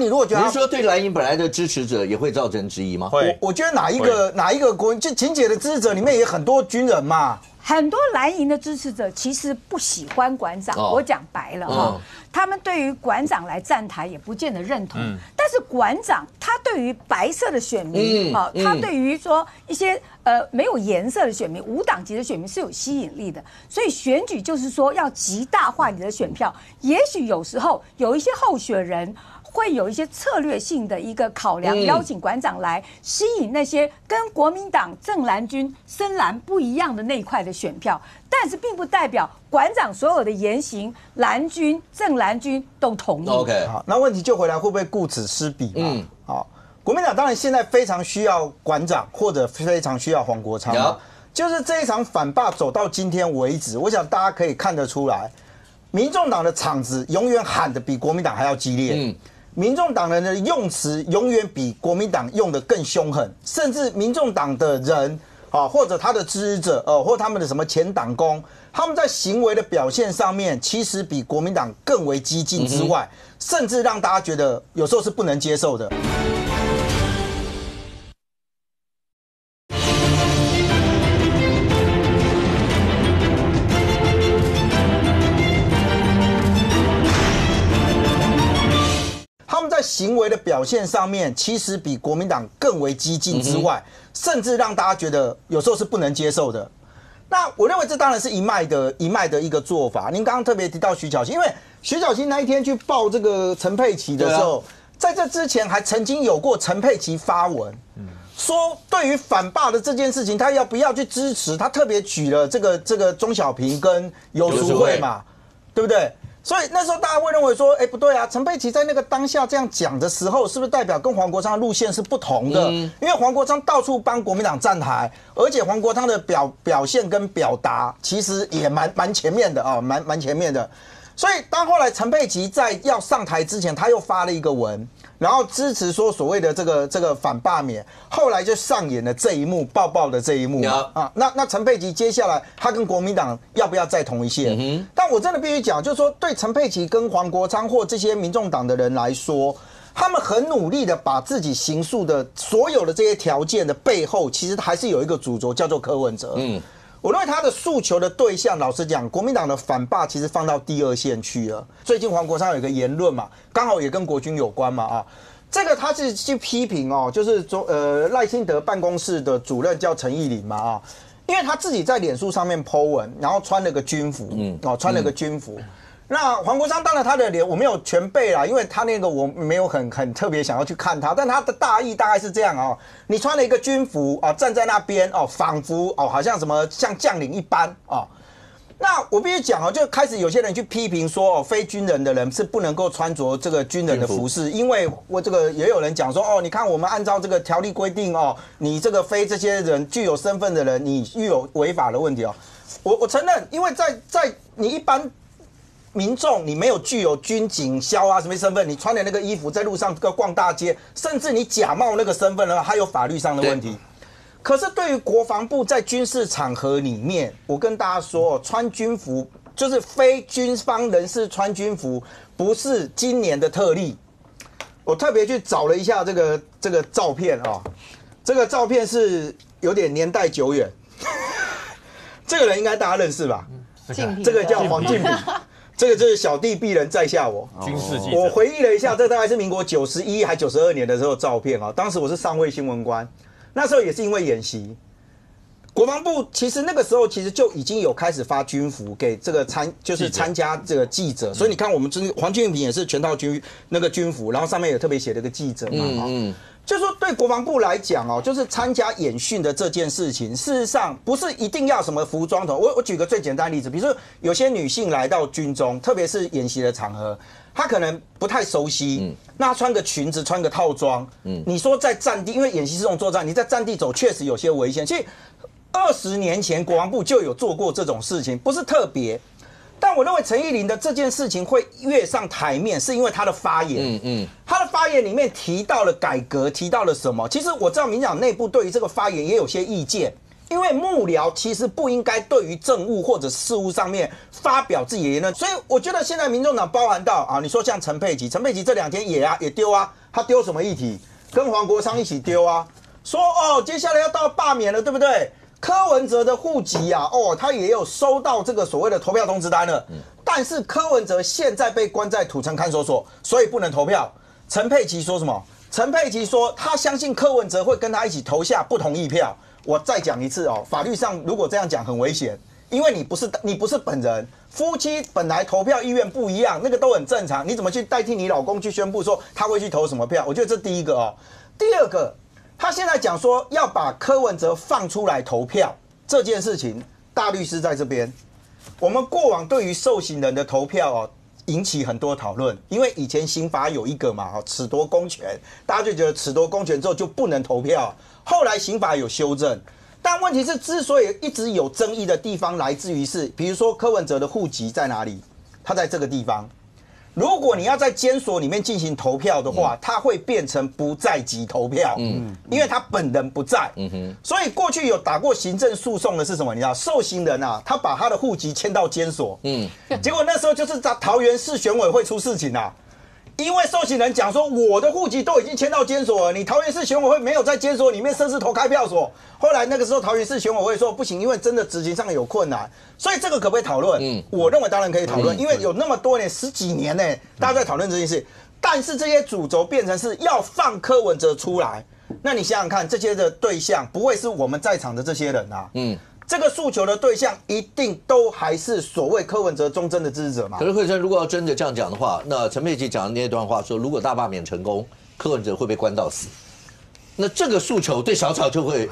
Speaker 7: 你如果觉得
Speaker 1: 你是说对蓝营本来的支持者也会造成质疑吗？
Speaker 7: 我觉得哪一个国就秦姐的支持者里面也很多军人嘛。
Speaker 3: 很多蓝营的支持者其实不喜欢馆长，我讲白了哈，他们对于馆长来站台也不见得认同。但是馆长他对于白色的选民，他对于说一些没有颜色的选民、无党籍的选民是有吸引力的。所以选举就是说要极大化你的选票，也许有时候有一些候选人。会有一些策略性的一个考量，邀请馆长来吸引那些跟国民党正蓝军深蓝不一样的那一块的选票，但是并不代表馆长所有的言行蓝军正蓝军都同意。
Speaker 1: OK，
Speaker 7: 好，那问题就回来会不会顾此失彼嘛？好，国民党当然现在非常需要馆长，或者非常需要黄国昌嘛。就是这一场反罢走到今天为止，我想大家可以看得出来，民众党的场子永远喊得比国民党还要激烈。民众党人的用词永远比国民党用得更凶狠，甚至民众党的人或者他的支持者或他们的什么前党工，他们在行为的表现上面，其实比国民党更为激进之外，甚至让大家觉得有时候是不能接受的。行为的表现上面，其实比国民党更为激进之外，甚至让大家觉得有时候是不能接受的。那我认为这当然是一脉的一个做法。您刚刚特别提到徐巧芯，因为徐巧芯那一天去报这个陈佩琪的时候，在这之前还曾经有过陈佩琪发文，说对于反霸的这件事情，他要不要去支持？他特别举了这个钟小平跟游淑慧嘛，对不对？所以那时候大家会认为说，不对啊，陈佩琪在那个当下这样讲的时候，是不是代表跟黄国昌的路线是不同的？因为黄国昌到处帮国民党站台，而且黄国昌的表现跟表达其实也蛮前面的啊，蛮前面的。所以当后来陈佩琪在要上台之前，他又发了一个文，然后支持说所谓的这个反罢免，后来就上演了这一幕爆的这一幕啊。那陈佩琪接下来他跟国民党要不要再同一线？但我真的必须讲，就是说对陈佩琪跟黄国昌或这些民众党的人来说，他们很努力的把自己形塑的所有的这些条件的背后，其实还是有一个主轴叫做柯文哲。我认为他的诉求的对象，老实讲，国民党的反霸其实放到第2线去了。最近黄国昌有一个言论嘛，刚好也跟国军有关嘛啊，这个他是去批评哦，就是赖清德办公室的主任叫陈义霖嘛啊，因为他自己在脸书上面 po 文，然后穿了个军服，穿了个军服。那黄国昌当然他的脸我没有全背啦，因为他那个我没有很特别想要去看他，但他的大意大概是这样哦，你穿了一个军服啊，站在那边哦，仿佛哦好像什么像将领一般啊。那我必须讲哦，就开始有些人去批评说哦，非军人的人是不能够穿着这个军人的服饰，因为我这个也有人讲说哦，你看我们按照这个条例规定哦，你这个非这些人具有身份的人，你具有违法的问题哦。我承认，因为在你一般民众，你没有具有军警消啊什么身份，你穿的那个衣服在路上逛大街，甚至你假冒那个身份的话，还有法律上的问题。可是对于国防部在军事场合里面，我跟大家说，穿军服就是非军方人士穿军服，不是今年的特例。我特别去找了一下这个照片啊，这个照片是有点年代久远，这个人应该大家认识吧？这个叫黄敬平。这个就是小弟鄙人在下我，
Speaker 6: 军事记者。
Speaker 7: 我回忆了一下，这大概是民国91还92年的时候照片啊。当时我是上尉新闻官，那时候也是因为演习，国防部其实那个时候其实就已经有开始发军服给这个参加这个记者，所以你看我们黄敬平也是全套军服，然后上面也特别写了一个记者嘛。就是说对国防部来讲哦，就是参加演训的这件事情，事实上不是一定要什么服装头。我举个最简单的例子，比如说有些女性来到军中，特别是演习的场合，她可能不太熟悉，那她穿个裙子，穿个套装，你说在战地，因为演习是这种作战，你在战地走确实有些危险。其实20年前国防部就有做过这种事情，不是特别。但我认为陈义霖的这件事情会跃上台面，是因为他的发言。他的发言里面提到了改革，提到了什么？其实我知道民进党内部对于这个发言也有些意见，因为幕僚其实不应该对于政务或者事务上面发表自己的言论。所以我觉得现在民众党包含到啊，你说像陈佩琪这2天也丢啊，他丢什么议题？跟黄国昌一起丢啊，说哦，接下来要到罢免了，对不对？柯文哲的户籍啊，哦，他也有收到这个所谓的投票通知单了，但是柯文哲现在被关在土城看守所，所以不能投票。陈佩琪说什么？陈佩琪说他相信柯文哲会跟他一起投下不同意票。我再讲一次哦，法律上如果这样讲很危险，因为你不是本人，夫妻本来投票意愿不一样，那个都很正常，你怎么去代替你老公去宣布说他会去投什么票？我觉得这第一个哦，第二个。他现在讲说要把柯文哲放出来投票这件事情，大律师在这边。我们过往对于受刑人的投票哦，引起很多讨论，因为以前刑法有一个嘛，褫夺公权，大家就觉得褫夺公权之后就不能投票。后来刑法有修正，但问题是，之所以一直有争议的地方，来自于是，比如说柯文哲的户籍在哪里？他在这个地方。如果你要在监所里面进行投票的话，它会变成不在籍投票，因为他本人不在，所以过去有打过行政诉讼的是什么？你知道，受刑人啊，他把他的户籍迁到监所，结果那时候就是在桃园市选委会出事情啊。因为受刑人讲说，我的户籍都已经迁到监所了，你桃园市选委会没有在监所里面设置投开票所。后来那个时候桃园市选委会说不行，因为真的执行上有困难，所以这个可不可以讨论？我认为当然可以讨论，因为有那么多年10几年呢，大家在讨论这件事。但是这些主轴变成是要放柯文哲出来，那你想想看，这些的对象不会是我们在场的这些人啊。这个诉求的对象一定都还是所谓柯文哲忠贞的支持者嘛？
Speaker 1: 可是慧珍如果要真的这样讲的话，那陈佩琪讲的那段话说，如果大罢免成功，柯文哲会被关到死。那这个诉求对小草就会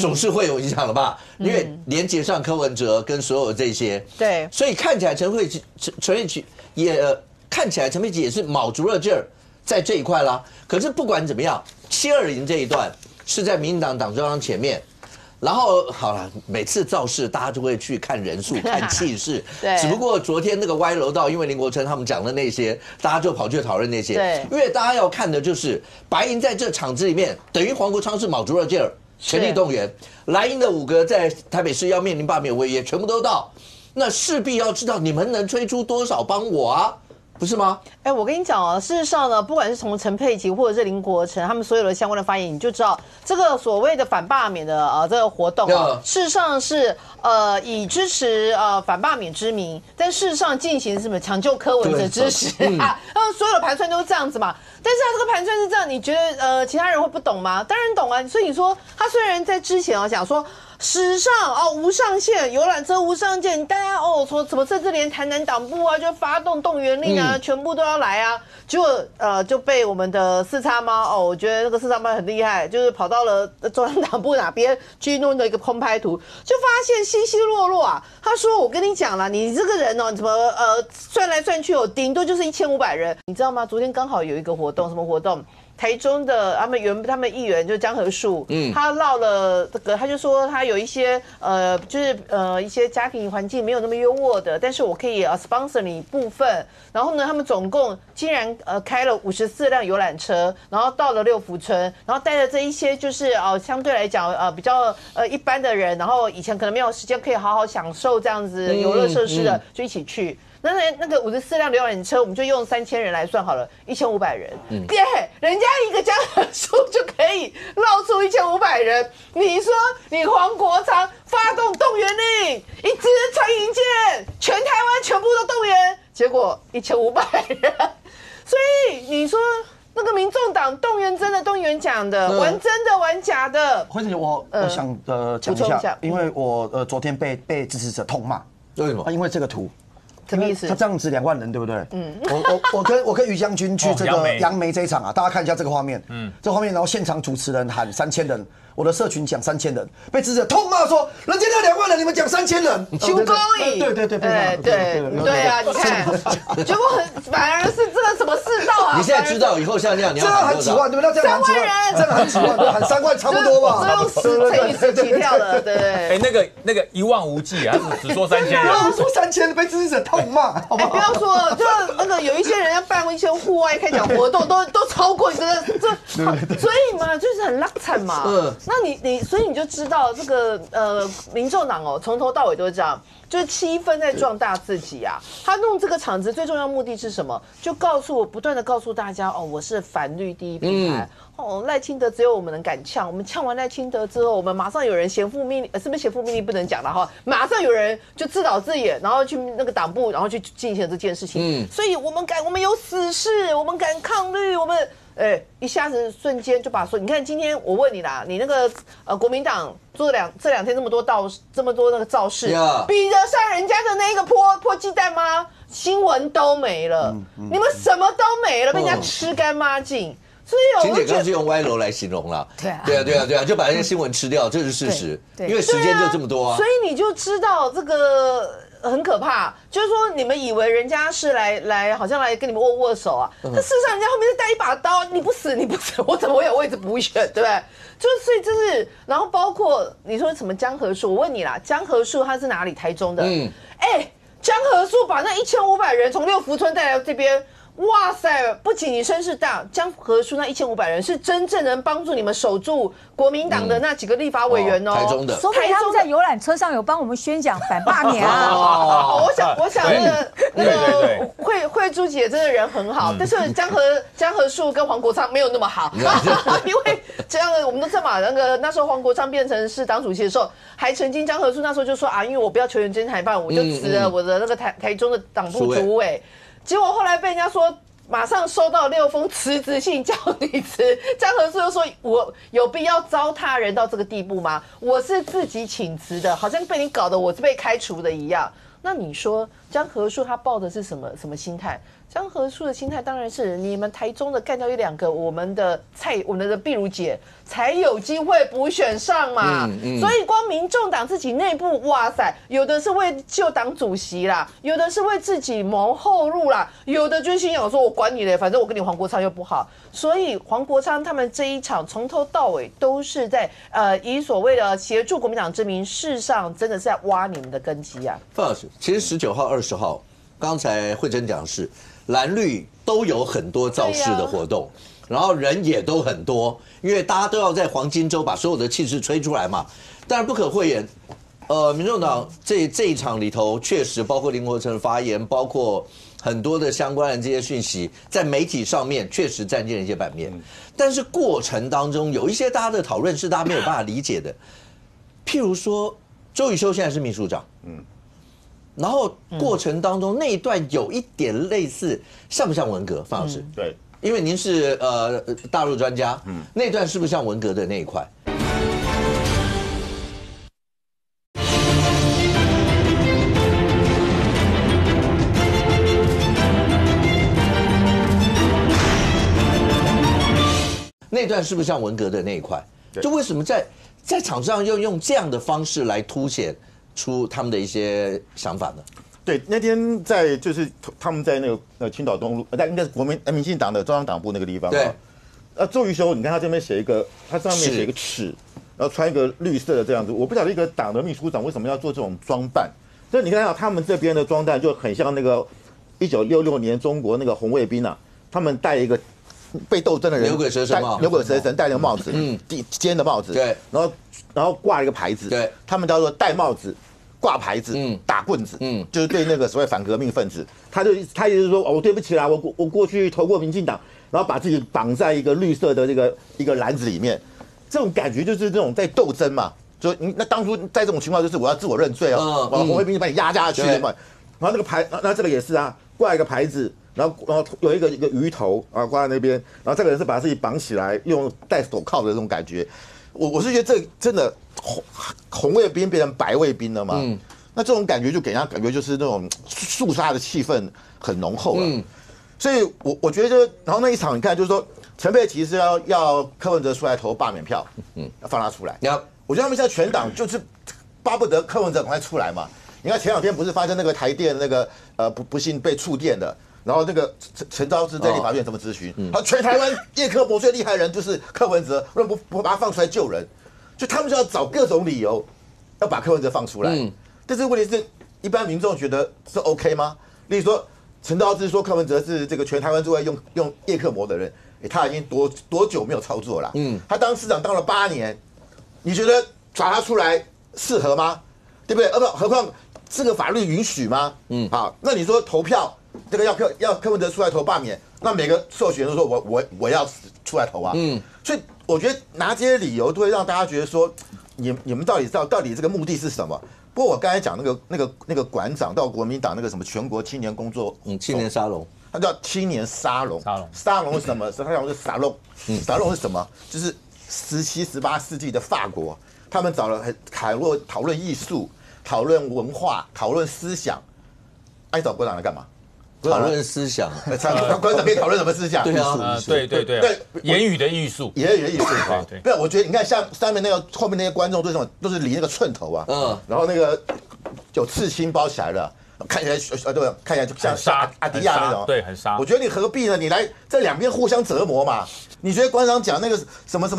Speaker 1: 总是会有影响了吧？因为连接上柯文哲跟所有这些，
Speaker 8: 对，
Speaker 1: 所以看起来陈佩琪也看起来陈佩琪也是卯足了劲儿在这一块啦。可是不管怎么样，720这一段是在民进党党中央前面。然后好了，每次造势大家就会去看人数、看气势。
Speaker 8: 对。
Speaker 1: 只不过昨天那个歪楼道，因为林国成他们讲的那些，大家就跑去讨论那些。
Speaker 8: 对。
Speaker 1: 因为大家要看的就是白银在这场子里面，等于黄国昌是卯足了劲儿，全力动员。蓝营的5个在台北市要面临罢免违约，全部都到，那势必要知道你们能吹出多少帮我啊？不是吗？
Speaker 8: 我跟你讲哦，事实上呢，不管是从陈佩琪或者是林国成他们所有的相关的发言，你就知道这个所谓的反罢免的这个活动啊，事实上是以支持反罢免之名，但事实上进行什么抢救柯文哲支持啊，他们所有的盘算都是这样子嘛。但是他这个盘算是这样，你觉得其他人会不懂吗？当然懂啊。所以你说他虽然在之前讲说。史上无上限，游览车无上限，大家说什么甚至连台南党部啊就发动动员令啊，全部都要来啊，结果就被我们的四叉猫我觉得那个四叉猫很厉害，就是跑到了中央党部哪边去弄的一个空拍图，就发现稀稀落落啊。他说我跟你讲啦，你这个人怎么算来算去顶多就是1500人，你知道吗？昨天刚好有一个活动，什么活动？台中的他们议员就是江河树，他唠了这个，他就说他有一些就是一些家庭环境没有那么优渥的，但是我可以sponsor 你部分，然后呢，他们总共竟然开了54辆游览车，然后到了六福村，然后带着这一些就是相对来讲比较一般的人，然后以前可能没有时间可以好好享受这样子游乐设施的，就一起去。那个54辆游览车，我们就用3000人来算好了，1500人。人家一个江河树就可以绕出1500人。你说你黄国昌发动动员令，一支穿营舰，全台湾全部都动员，结果1500人。所以你说那个民众党动员真的动员假的，玩真的玩假的。
Speaker 2: 慧珍姐，我想讲一下，因为我昨天被支持者痛骂，
Speaker 1: 为什么？
Speaker 2: 因为这个图。
Speaker 8: 什么意思？
Speaker 2: 他这样子2万人，对不对？我跟于将军去这个杨梅这一场啊，大家看一下这个画面。这画面，然后现场主持人喊3000人，我的社群讲3000人，被支持者痛骂说，人家那2万人，你们讲3000人，
Speaker 8: 求高义。对啊，你看，结果反而是这个什么世道啊？
Speaker 1: 你现在知道以后像这样，你要
Speaker 2: 喊几万，对不对？这样喊几万，这样喊几万，喊3万差不多吧？
Speaker 8: 这用10乘以10起跳了，对。
Speaker 6: 那个一望无际啊，只说3000人，
Speaker 2: 说3000被支持者痛骂，好不好？
Speaker 8: 不要说，就那个有一些人要办一些户外开讲活动，都超过这，所以嘛，就是很拉惨嘛。那你所以你就知道这个民众党从头到尾都是这样。就是气氛在壮大自己啊！他弄这个场子最重要的目的是什么？就不断的告诉大家我是反绿第一品牌。赖清德只有我们能敢呛，我们呛完赖清德之后，我们马上有人贤父命令，是不是贤父命令不能讲了哈？马上有人就自导自演，然后去那个党部，然后去进行这件事情。所以我们有死士，我们敢抗绿，我们。一下子瞬间就把你看今天我问你啦，你那个国民党做这两天这么多那个造势，比得上人家的那个泼鸡蛋吗？新闻都没了，你们什么都没了，被人家吃干抹净。所以
Speaker 1: 金姐刚是用歪楼来形容了，对啊，就把那些新闻吃掉，这是事实，因为时间就这么多啊。
Speaker 8: 所以你就知道这个。很可怕，就是说你们以为人家是来好像来跟你们握手啊，但事实上人家后面是带一把刀，你不死，我怎么会有位置补选，对不对？就是所以这是，然后包括你说什么江河树，我问你啦，江河树他是哪里？台中的，江河树把那1500人从六福村带来这边。哇塞！不仅你声势大，江河树那1500人是真正能帮助你们守住国民党的那几个立法委员
Speaker 1: 台中的，
Speaker 3: 说不定他们在游览车上有帮我们宣讲反罢免啊。
Speaker 8: 我想那个慧珠姐真的人很好，但是江河树跟黄国昌没有那么好，因为这样我们都知道嘛，那时候黄国昌变成是党主席的时候，还曾经江河树那时候就说因为我不要球员监裁判，我就辞了我的那个台中的党部主委。结果后来被人家说马上收到6封辞职信叫你辞。江河树又说：“我有必要糟蹋人到这个地步吗？我是自己请辞的，好像被你搞得我是被开除的一样。”那你说江河树他抱的是什么心态？江河树的心态当然是你们台中的干掉1、2个，我们的碧如姐才有机会补选上嘛。所以光民众党自己内部，哇塞，有的是为救党主席啦，有的是为自己谋后路啦，有的就是心想说我管你嘞，反正我跟你黄国昌又不好。所以黄国昌他们这一场从头到尾都是在以所谓的协助国民党之名，事实上真的是在挖你们的根基啊。
Speaker 1: 范老师，其实19号、20号，刚才慧珍讲的是。蓝绿都有很多造势的活动，然后人也都很多，因为大家都要在黄金周把所有的气势吹出来嘛。当然不可讳言，民众党这一场里头，确实包括林国成的发言，包括很多的相关的这些讯息，在媒体上面确实占尽了一些版面。但是过程当中有一些大家的讨论是大家没有办法理解的，譬如说周宇修现在是秘书长，然后过程当中那一段有一点类似，像不像文革？范老师，
Speaker 9: 对，
Speaker 1: 因为您是大陆专家，那段是不是像文革的那一块？那段是不是像文革的那一块？就为什么在场上要用这样的方式来凸显出他们的一些想法呢？
Speaker 9: 对，那天在就是他们在那个青岛东路，应该是民进党的中央党部那个地方。
Speaker 1: 对。
Speaker 9: 周瑜修，你看他这边写一个，他上面写一个尺，然后穿一个绿色的这样子。我不晓得一个党的秘书长为什么要做这种装扮。所以你看到他们这边的装扮就很像那个1966年中国那个红卫兵啊，他们戴一个被斗争的人
Speaker 1: 牛鬼蛇神帽，
Speaker 9: 牛鬼蛇神戴那个帽子，尖的帽子，
Speaker 1: 对，
Speaker 9: 然后挂了一个牌子，
Speaker 1: 对，
Speaker 9: 他们叫做戴帽子。挂牌子，打棍子，就是对那个所谓反革命分子，他意思是说，哦，对不起啦，我过去投过民进党，然后把自己绑在一个绿色的一个篮子里面，这种感觉就是这种在斗争嘛。就那当初在这种情况，就是我要自我认罪哦，红卫兵把你压下去嘛。然后那个牌，那这个也是啊，挂一个牌子，然后有一个鱼头啊挂在那边，然后这个人是把自己绑起来，用戴手铐的这种感觉。我是觉得这真的红卫兵变成白卫兵了嘛？那这种感觉就给人家感觉就是那种肃杀的气氛很浓厚了。所以我觉得然后那一场你看就是说陈佩琪是要柯文哲出来投罢免票，要放他出来。我觉得他们现在全党就是巴不得柯文哲赶快出来嘛。你看前2天不是发生那个台电那个不幸被触电的。然后那个陈昭之在立法院怎么咨询？他全台湾叶柯膜最厉害的人就是柯文哲，为什么不把他放出来救人？就他们就要找各种理由要把柯文哲放出来。但是问题是，一般民众觉得是 OK 吗？例如说，陈昭之说柯文哲是这个全台湾最会用叶柯膜的人，他已经多久没有操作了？他当市长当了8年，你觉得抓他出来适合吗？对不对？何况这个法律允许吗？好，那你说投票？这个要柯文哲出来投罢免，那每个候选人都说我要出来投啊，所以我觉得拿这些理由都会让大家觉得说，你们到底这个目的是什么？不过我刚才讲那个馆长到国民党那个什么全国青年工作
Speaker 1: 青年沙龙，
Speaker 9: 他叫青年沙龙，沙龙是什么？他讲是沙龙，沙龙是什么？就是17、18世纪的法国，他们找了讨论艺术、讨论文化、讨论思想，爱找国民党来干嘛？
Speaker 1: 讨论思想，
Speaker 9: 馆长可以讨论什么思想？
Speaker 1: 对啊，
Speaker 6: 对，言语的艺术，
Speaker 9: 言语的艺术。对，我觉得你看，像上面后面那些观众，都是理那个寸头啊，然后那个有刺青包起来了，看起来对，看起来就像阿迪亚那种，
Speaker 6: 对，很杀。
Speaker 9: 我觉得你何必呢？你来这两边互相折磨嘛？你觉得馆长讲那个什么2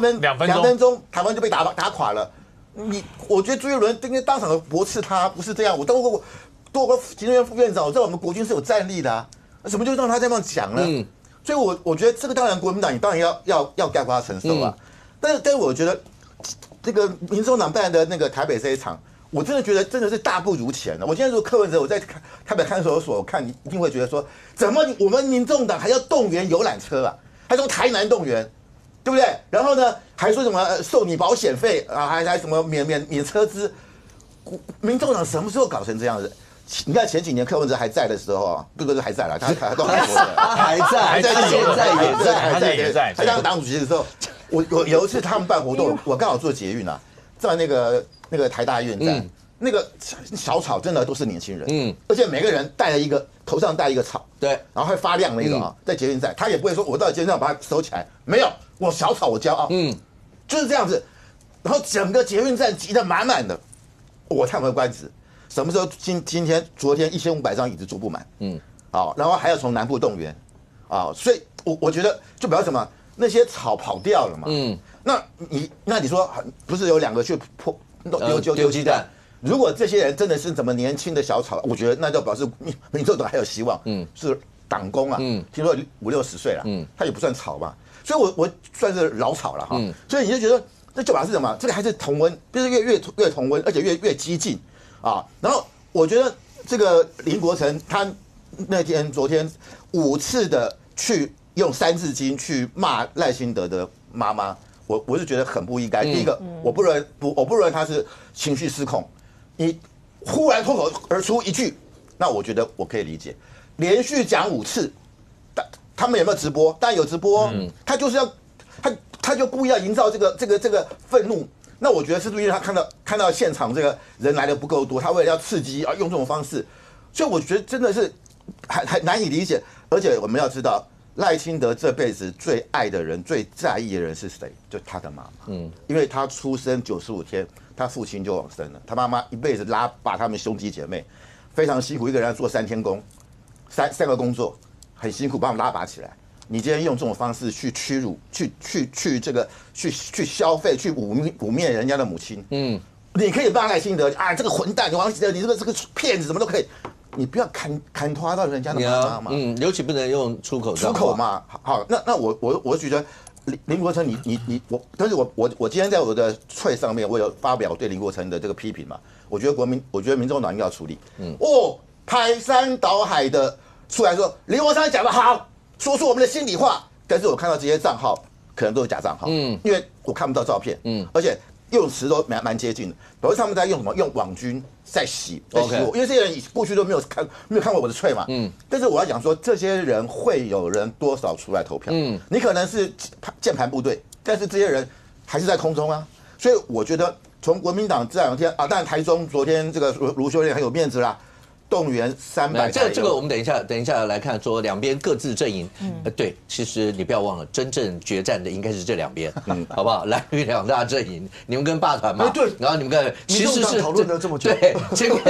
Speaker 9: 分钟，台湾就被打垮了？我觉得朱一伦应该当场驳斥他，不是这样。我当过行政院副院长，我知道我们国军是有战力的啊，什么就让他这样讲呢？所以我觉得这个当然国民党你当然要概括他承受啊。但是我觉得这个民众党办的那个台北这一场，我真的觉得真的是大不如前了。我今天如果柯文哲我在台北看守所，我看你一定会觉得说，怎么我们民众党还要动员游览车啊？还从台南动员，对不对？然后呢，还说什么受你保险费啊，还什么免车资？民众党什么时候搞成这样子？你看前几年柯文哲还在的时候啊，不是还在了，他都还活着，
Speaker 1: 他还在，他现在也在，
Speaker 9: 他当党主席的时候，我有一次他们办活动，我刚好坐捷运啊，在那个台大医院站，那个小草真的都是年轻人，而且每个人头上戴一个草，
Speaker 1: 对，
Speaker 9: 然后会发亮那种啊，在捷运站，他也不会说我到捷运站把它收起来，没有，我小草我骄傲，就是这样子，然后整个捷运站挤得满满的，我叹为观止。什么时候昨天1500张椅子坐不满，好，然后还要从南部动员，啊，所以我觉得就表示什么，那些草跑掉了嘛，那你说不是有2个去丢鸡蛋？如果这些人真的是怎么年轻的小草，我觉得那就表示民众党还有希望，是党工啊，听说50、60岁了，他也不算草吧，所以我算是老草了哈，所以你就觉得这就表示什么？这个还是同温，就是越同温，而且越激进。啊，然后我觉得这个林国成他昨天5次的去用3字经去骂赖清德的妈妈，我是觉得很不应该。第一个，我不认为他是情绪失控，你忽然脱口而出一句，那我觉得我可以理解。连续讲5次，他们有没有直播？当然有直播，他就是要他就故意要营造这个愤怒。那我觉得是不是因为他看到现场这个人来的不够多，他为了要刺激啊用这种方式，所以我觉得真的是还难以理解。而且我们要知道，赖清德这辈子最爱的人、最在意的人是谁？就他的妈妈。因为他出生95天，他父亲就往生了，他妈妈一辈子把他们兄弟姐妹非常辛苦，一个人要做3天工，3个工作，很辛苦把他们拉拔起来。你今天用这种方式去屈辱、去消费、去污蔑人家的母亲，你可以骂赖清德啊，这个混蛋，王喜德，你这个骗子，什么都可以，你不要砍拖到人家的妈妈嘛，
Speaker 1: 尤其不能用出口
Speaker 9: 嘛。好，那我觉得林国成，但是我今天在我的脆上面，我有发表对林国成的这个批评嘛，我觉得民众党应该要处理，排山倒海的出来说林国成讲得好。说出我们的心里话，但是我看到这些账号可能都是假账号，因为我看不到照片，而且用词都蛮接近的，表示他们在用什么？用网军在洗我，因为这些人过去都没有看过我的脆嘛，但是我要讲说，这些人会有人多少出来投票，你可能是键盘部队，但是这些人还是在空中啊，所以我觉得从国民党这2天啊，当然台中昨天这个卢秀燕很有面子啦。动员300，
Speaker 1: 这个我们等一下来看，说两边各自阵营。对，其实你不要忘了，真正决战的应该是这2边，好不好？蓝绿2大阵营，你们跟霸团嘛，
Speaker 2: 对，
Speaker 1: 然后你们跟其实是
Speaker 2: 讨论了这么久，
Speaker 1: 对，结果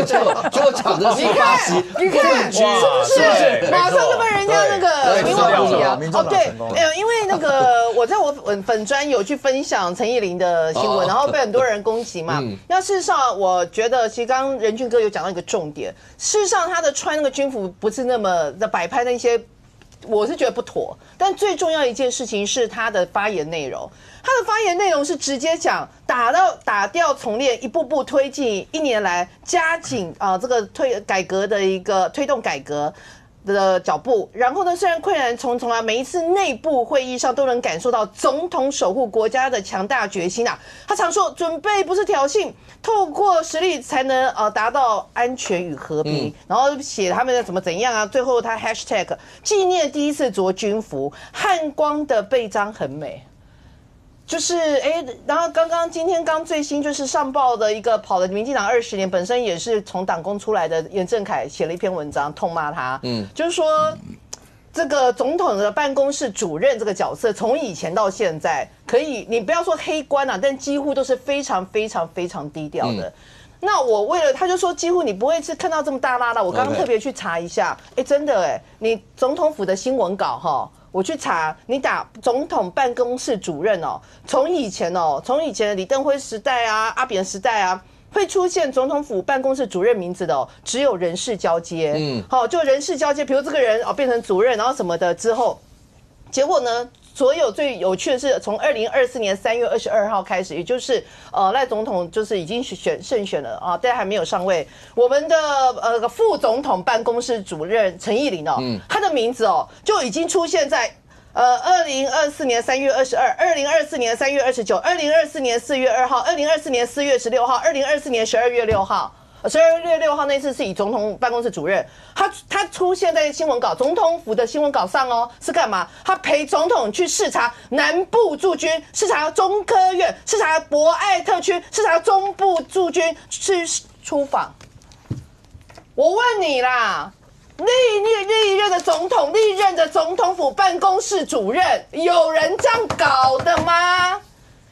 Speaker 1: 抢的是巴西，
Speaker 8: 你看是不是？马上就被人家那个民望不起啊！哦，对，因为那个我在我粉专有去分享陈奕霖的新闻，然后被很多人攻击嘛。那事实上，我觉得其实刚刚仁俊哥有讲到一个重点。事实上，他的穿那个军服不是那么的摆拍那些，我是觉得不妥。但最重要一件事情是他的发言内容，他的发言内容是直接讲打掉重练，一步步推进1年来加紧这个改革的一个推动改革的脚步，然后呢，虽然困难重重啊，每一次内部会议上都能感受到总统守护国家的强大决心啊。他常说，准备不是挑衅，透过实力才能达到安全与和平。然后写他们的怎样啊，最后他 hashtag 纪念第1次着军服，汉光的背章很美。就是然后今天最新就是上报的一个跑了民进党20年，本身也是从党工出来的严正凯写了一篇文章痛骂他，就是说这个总统的办公室主任这个角色，从以前到现在，可以你不要说黑官啊，但几乎都是非常非常非常低调的。那我为了他就说，几乎你不会是看到这么大拉的。我刚刚特别去查一下，真的你总统府的新闻稿哈。我去查，你打总统办公室主任从以前的李登辉时代啊、阿扁时代啊，会出现总统府办公室主任名字的只有人事交接，就人事交接，比如这个人变成主任，然后什么的之后，结果呢？所有最有趣的是，从2024年3月22号开始，也就是赖总统就是已经胜选了啊，但还没有上位。我们的副总统办公室主任陈奕霖他的名字就已经出现在2024年3月22、2024年3月29、2024年4月2号、2024年4月16号、2024年12月6号。12月6号那次是以总统办公室主任，他出现在新闻稿，总统府的新闻稿上哦，是干嘛？他陪总统去视察南部驻军，视察中科院，视察博爱特区，视察中部驻军去出访。我问你啦，历任的总统，历任的总统府办公室主任，有人这样搞的吗？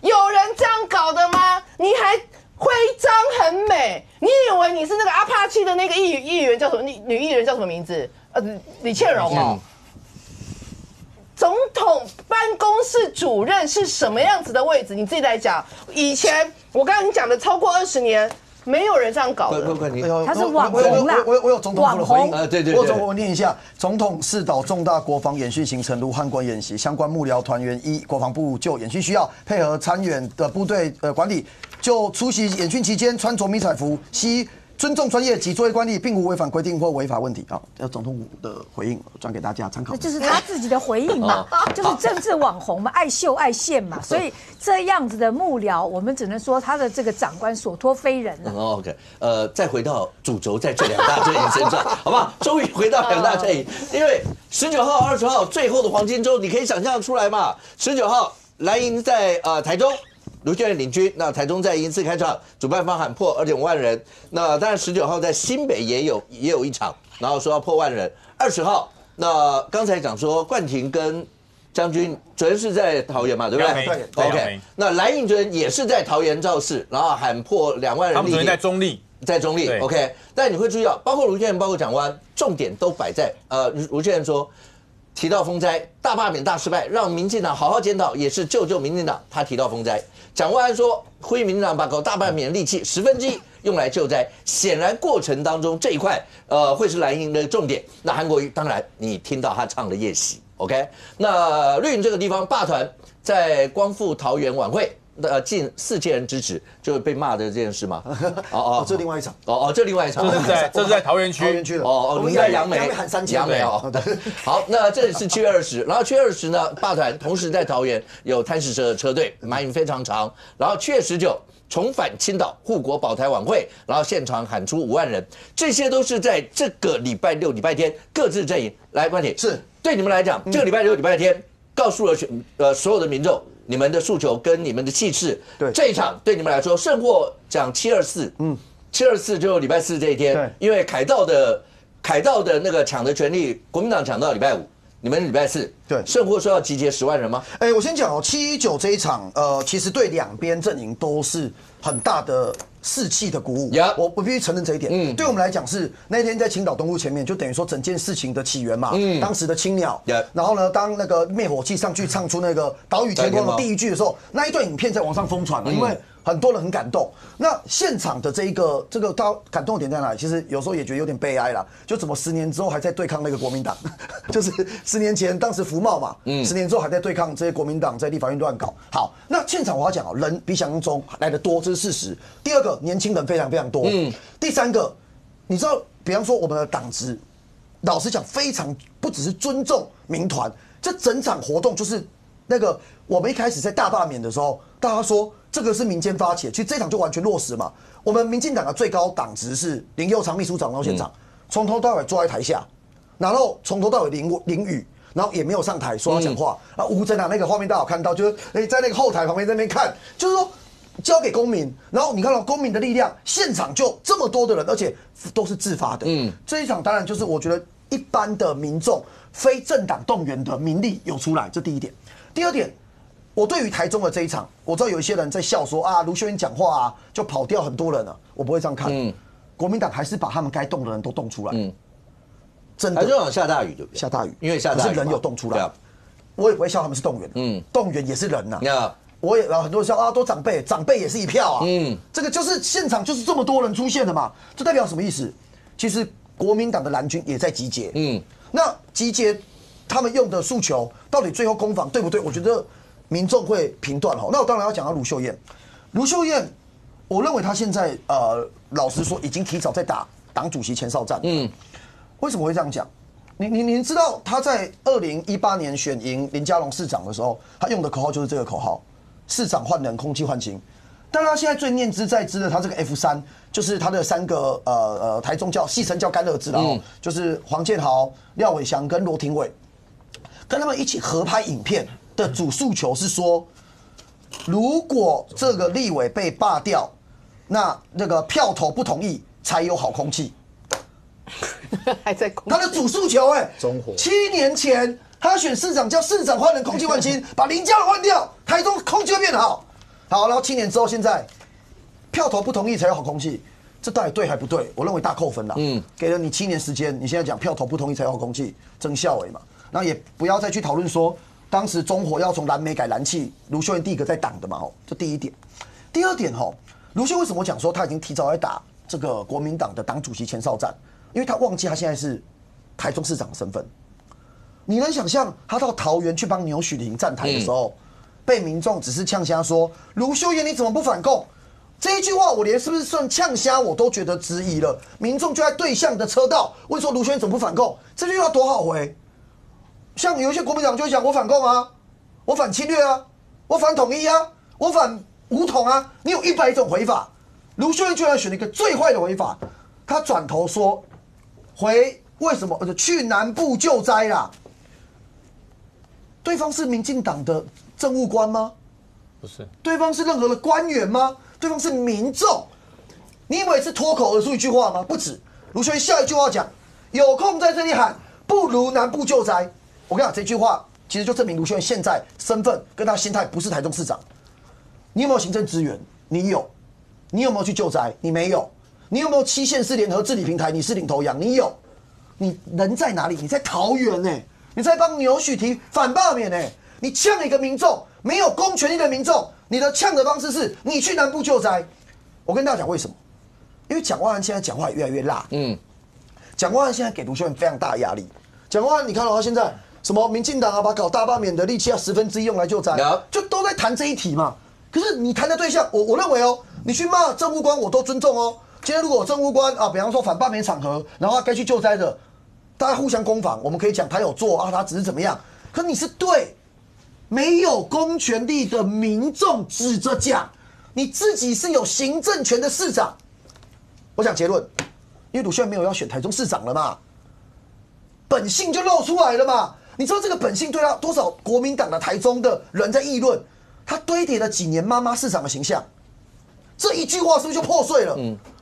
Speaker 8: 有人这样搞的吗？你还徽章很美，你以为你是那个阿帕契的那个议员叫什么？女议员叫什么名字？李倩蓉哦。总统办公室主任是什么样子的位置？你自己来讲。以前我刚刚讲的超过20年。没有人这样搞的，
Speaker 3: 他是网红啦。
Speaker 2: 我有总统府的回应，
Speaker 1: 对，
Speaker 2: 我念一下：总统视导重大国防演训行程如汉光演习，相关幕僚团员依国防部就演训需要，配合参演的部队管理，就出席演训期间穿着迷彩服，悉尊重专业及作业惯例，并无违反规定或违法问题。好，总统府的回应转给大家参考。
Speaker 3: 这就是他自己的回应嘛，就是政治网红嘛，爱秀爱现嘛，所以这样子的幕僚，我们只能说他的这个长官所托非人了。
Speaker 1: OK， 再回到主轴，在这两大阵营身上，好不好？终于回到两大阵营，因为19号、20号最后的黄金周，你可以想象出来嘛。19号蓝营在台中。卢秀燕领军，那台中在1次开场，主办方喊破2.5万人。那当然19号在新北也有一场，然后说要破1万人。20号，那刚才讲说冠廷跟将军昨天是在桃园嘛，对不对？
Speaker 6: 对
Speaker 1: OK， 那蓝营昨天也是在桃园造势，然后喊破2万人。
Speaker 6: 他们昨天在中立。
Speaker 1: 在中立 ，OK。但你会注意到，包括卢秀燕，包括蒋万，重点都摆在卢秀燕说。提到风灾，大罢免大失败，让民进党好好检讨，也是救民进党。他提到风灾，蒋万安说，呼吁民进党把搞大罢免力气1/10用来救灾。显然过程当中这一块，会是蓝营的重点。那韩国瑜当然你听到他唱的夜袭 ，OK。那绿营这个地方罢团在光复桃园晚会。近4000人支持，就是被骂的这件事吗？
Speaker 2: 这另外一场。
Speaker 1: 这另外一场。
Speaker 6: 这是在桃园区。
Speaker 2: 桃园区的。
Speaker 1: 我们在杨梅
Speaker 2: 喊3000。
Speaker 1: 杨梅哦。好，那这里是7月20，然后7月20呢，罢团同时在桃园有贪食蛇的车队，马营非常长。然后7月19重返青岛护国保台晚会，然后现场喊出5万人，这些都是在这个礼拜6、礼拜天各自阵营来关体。
Speaker 2: 是对
Speaker 1: 你们来讲，这个礼拜6、礼拜天告诉了所有的民众。你们的诉求跟你们的气势，
Speaker 2: 对
Speaker 1: 这一场对你们来说胜过讲724，724就礼拜4这一天，因为凯道的那个抢的权利，国民党抢到礼拜5，你们礼拜4，
Speaker 2: 对，
Speaker 1: 胜或说要集结10万人吗？
Speaker 2: 我先讲719这一场，其实对两边阵营都是很大的士气的鼓舞。我必须承认这一点。对我们来讲是那天在青岛东路前面，就等于说整件事情的起源嘛。当时的青鸟，然后呢，当那个灭火器上去唱出那个岛屿天光的第一句的时候，那一段影片在网上疯传了，因为很多人很感动。那现场的这个他感动的点在哪里？其实有时候也觉得有点悲哀啦，就怎么10年之后还在对抗那个国民党，就是10年前当时服贸嘛，10年之后还在对抗这些国民党在立法院乱搞。好，那现场我要讲哦，人比想象中来得多，这是事实。第二个，年轻人非常非常多。第三个，你知道，比方说我们的党职，老实讲，非常不只是尊重民团，这整场活动就是那个我们一开始在大罢免的时候，大家说这个是民间发起的，其实这场就完全落实嘛。我们民进党的最高党职是林右昌秘书长到现场，从头到尾坐在台下，然后从头到尾淋雨。然后也没有上台说要讲话，吴真啊，那个画面大家有看到，就是在那个后台旁边在那边看，就是说交给公民，然后你看到公民的力量，现场就这么多的人，而且都是自发的。这一场当然就是我觉得一般的民众非政党动员的民力有出来，这第一点。第二点，我对于台中的这一场，我知道有一些人在笑说啊，卢秀燕讲话啊就跑掉很多人了，我不会这样看。国民党还是把他们该动的人都动出来。真的，
Speaker 1: 台中下大雨对不对？
Speaker 2: 下大雨，
Speaker 1: 因为下大雨，
Speaker 2: 可是人有动出来。我也不会笑他们是动员，动员也是人呐。我也很多人笑啊，都长辈，长辈也是一票啊。这个就是现场就是这么多人出现的嘛，这代表什么意思？其实国民党的蓝军也在集结。那集结他们用的诉求，到底最后攻防对不对？我觉得民众会评断哈。那我当然要讲到卢秀燕，卢秀燕，我认为她现在老实说已经提早在打党主席前哨战。为什么会这样讲？您知道他在2018年选赢林佳龙市长的时候，他用的口号就是这个口号：市长换人，空气换新。但他现在最念之在之的，他这个 F3就是他的3个台中戏称叫甘乐志，然后就是黄建豪、廖伟翔跟罗廷伟，跟他们一起合拍影片的主诉求是说，如果这个立委被罢掉，那个票投不同意才有好空气。
Speaker 8: 还在
Speaker 2: 他的主诉求7年前他选市长，叫市长换人空气换新，把林佳龙换掉，台中空气会变好。好，然后7年之后，现在票投不同意才有好空气，这到底对还不对？我认为大扣分了。给了你7年时间，你现在讲票投不同意才有好空气，真笑嘛。然后也不要再去讨论说，当时中火要从蓝煤改蓝气，卢秀燕第一个在挡的嘛。这第一点。第二点卢秀燕为什么讲说他已经提早在打这个国民党的党主席前哨战？因为他忘记他现在是台中市长的身份。你能想象他到桃园去帮牛许玲站台的时候，被民众只是呛瞎说卢秀燕你怎么不反共？这一句话我连是不是算呛瞎我都觉得质疑了。民众就在对向的车道问说卢秀燕怎么不反共？这句话多好回。像有一些国民党就会讲我反共啊，我反侵略啊，我反统一啊，我反武统啊，你有100种回法。卢秀燕居然选了一个最坏的回法，他转头说回为什么去南部救灾啦？对方是民进党的政务官吗？
Speaker 6: 不是。对
Speaker 2: 方是任何的官员吗？对方是民众。你以为是脱口而出一句话吗？不止。卢秀燕下一句话讲，有空在这里喊，不如南部救灾。我跟你讲，这句话其实就证明卢秀燕现在身份跟她心态不是台中市长。你有没有行政资源？你有。你有没有去救灾？你没有。你有没有7县市联合治理平台？你是领头羊，你有。你人在哪里？你在桃园呢。你在帮牛许提反罢免呢？你呛一个民众，没有公权力的民众，你的呛的方式是你去南部救灾。我跟大家讲为什么？因为蒋万安现在讲话越来越辣。蒋万安现在给卢秀燕非常大的压力。蒋万安，你看到他现在什么民进党啊，把搞大罢免的力气要1/10用来救灾，就都在谈这一题嘛。可是你谈的对象，我认为你去骂政务官我都尊重今天如果有政务官啊，比方说反罢免场合，然后他该去救灾的。大家互相攻防，我们可以讲他有做啊，他只是怎么样。可你是对没有公权力的民众指着讲，你自己是有行政权的市长。我讲结论，因为卢秀燕没有要选台中市长了嘛，本性就露出来了嘛。你知道这个本性对他多少国民党的台中的人在议论，他堆叠了几年妈妈市长的形象，这一句话是不是就破碎了？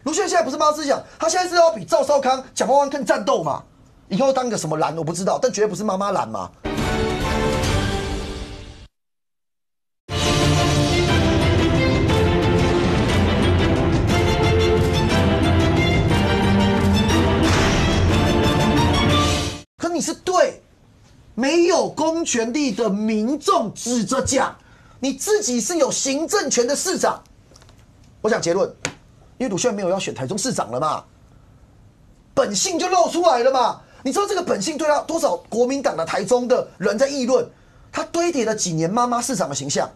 Speaker 2: 卢秀燕现在不是妈妈市长，他现在是要比赵少康、蒋万安更战斗嘛。以后当个什么蓝我不知道，但绝对不是妈妈蓝嘛。可你是对没有公权力的民众指着讲，你自己是有行政权的市长。我讲结论，因为卢秀燕没有要选台中市长了嘛，本性就露出来了嘛。你知道这个本性对他多少国民党的台中的人在议论，他堆叠了几年妈妈市长的形象，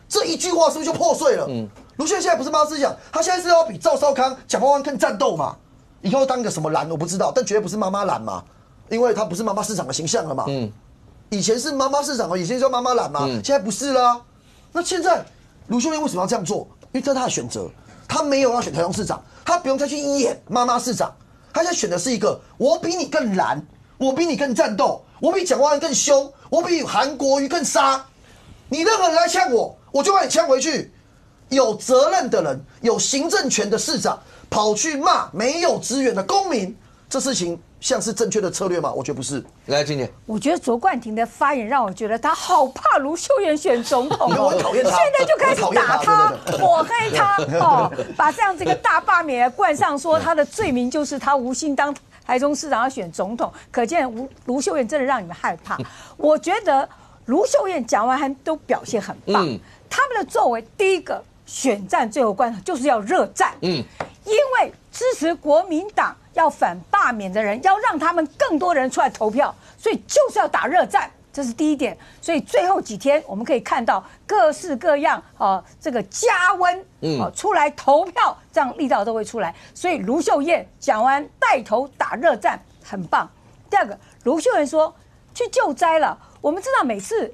Speaker 2: 这一句话是不是就破碎了？卢秀燕现在不是妈妈市长，他现在是要比赵少康、蒋万安更战斗嘛。以后当个什么蓝我不知道，但绝对不是妈妈蓝嘛，因为他不是妈妈市长的形象了嘛。以前是妈妈市长以前叫妈妈蓝嘛，现在不是啦。那现在卢秀燕为什么要这样做？因为这是他的选择，他没有要选台中市长，他不用再去演妈妈市长。他现在选的是一个，我比你更蓝，我比你更战斗，我比蒋万安更凶，我比韩国瑜更杀。你任何人来呛我，我就把你呛回去。有责任的人，有行政权的市长，跑去骂没有资源的公民，这事情像是正确的策略吗？我觉得不是。
Speaker 1: 来，今年
Speaker 3: 我觉得卓冠廷的发言让我觉得他好怕卢秀燕选总统
Speaker 2: 我讨厌他，
Speaker 3: 现在就开始打他、抹黑他把这样子一个大罢免冠上说他的罪名就是他无心当台中市长要选总统，可见卢秀燕真的让你们害怕。我觉得卢秀燕、蒋万安都表现很棒，他们的作为，第一个选战最后关头就是要热战，因为支持国民党要反罢免的人，要让他们更多人出来投票，所以就是要打热战，这是第一点。所以最后几天我们可以看到各式各样这个加温出来投票，这样力道都会出来。所以卢秀燕、蒋万安带头打热战，很棒。第二个，卢秀燕说去救灾了，我们知道每次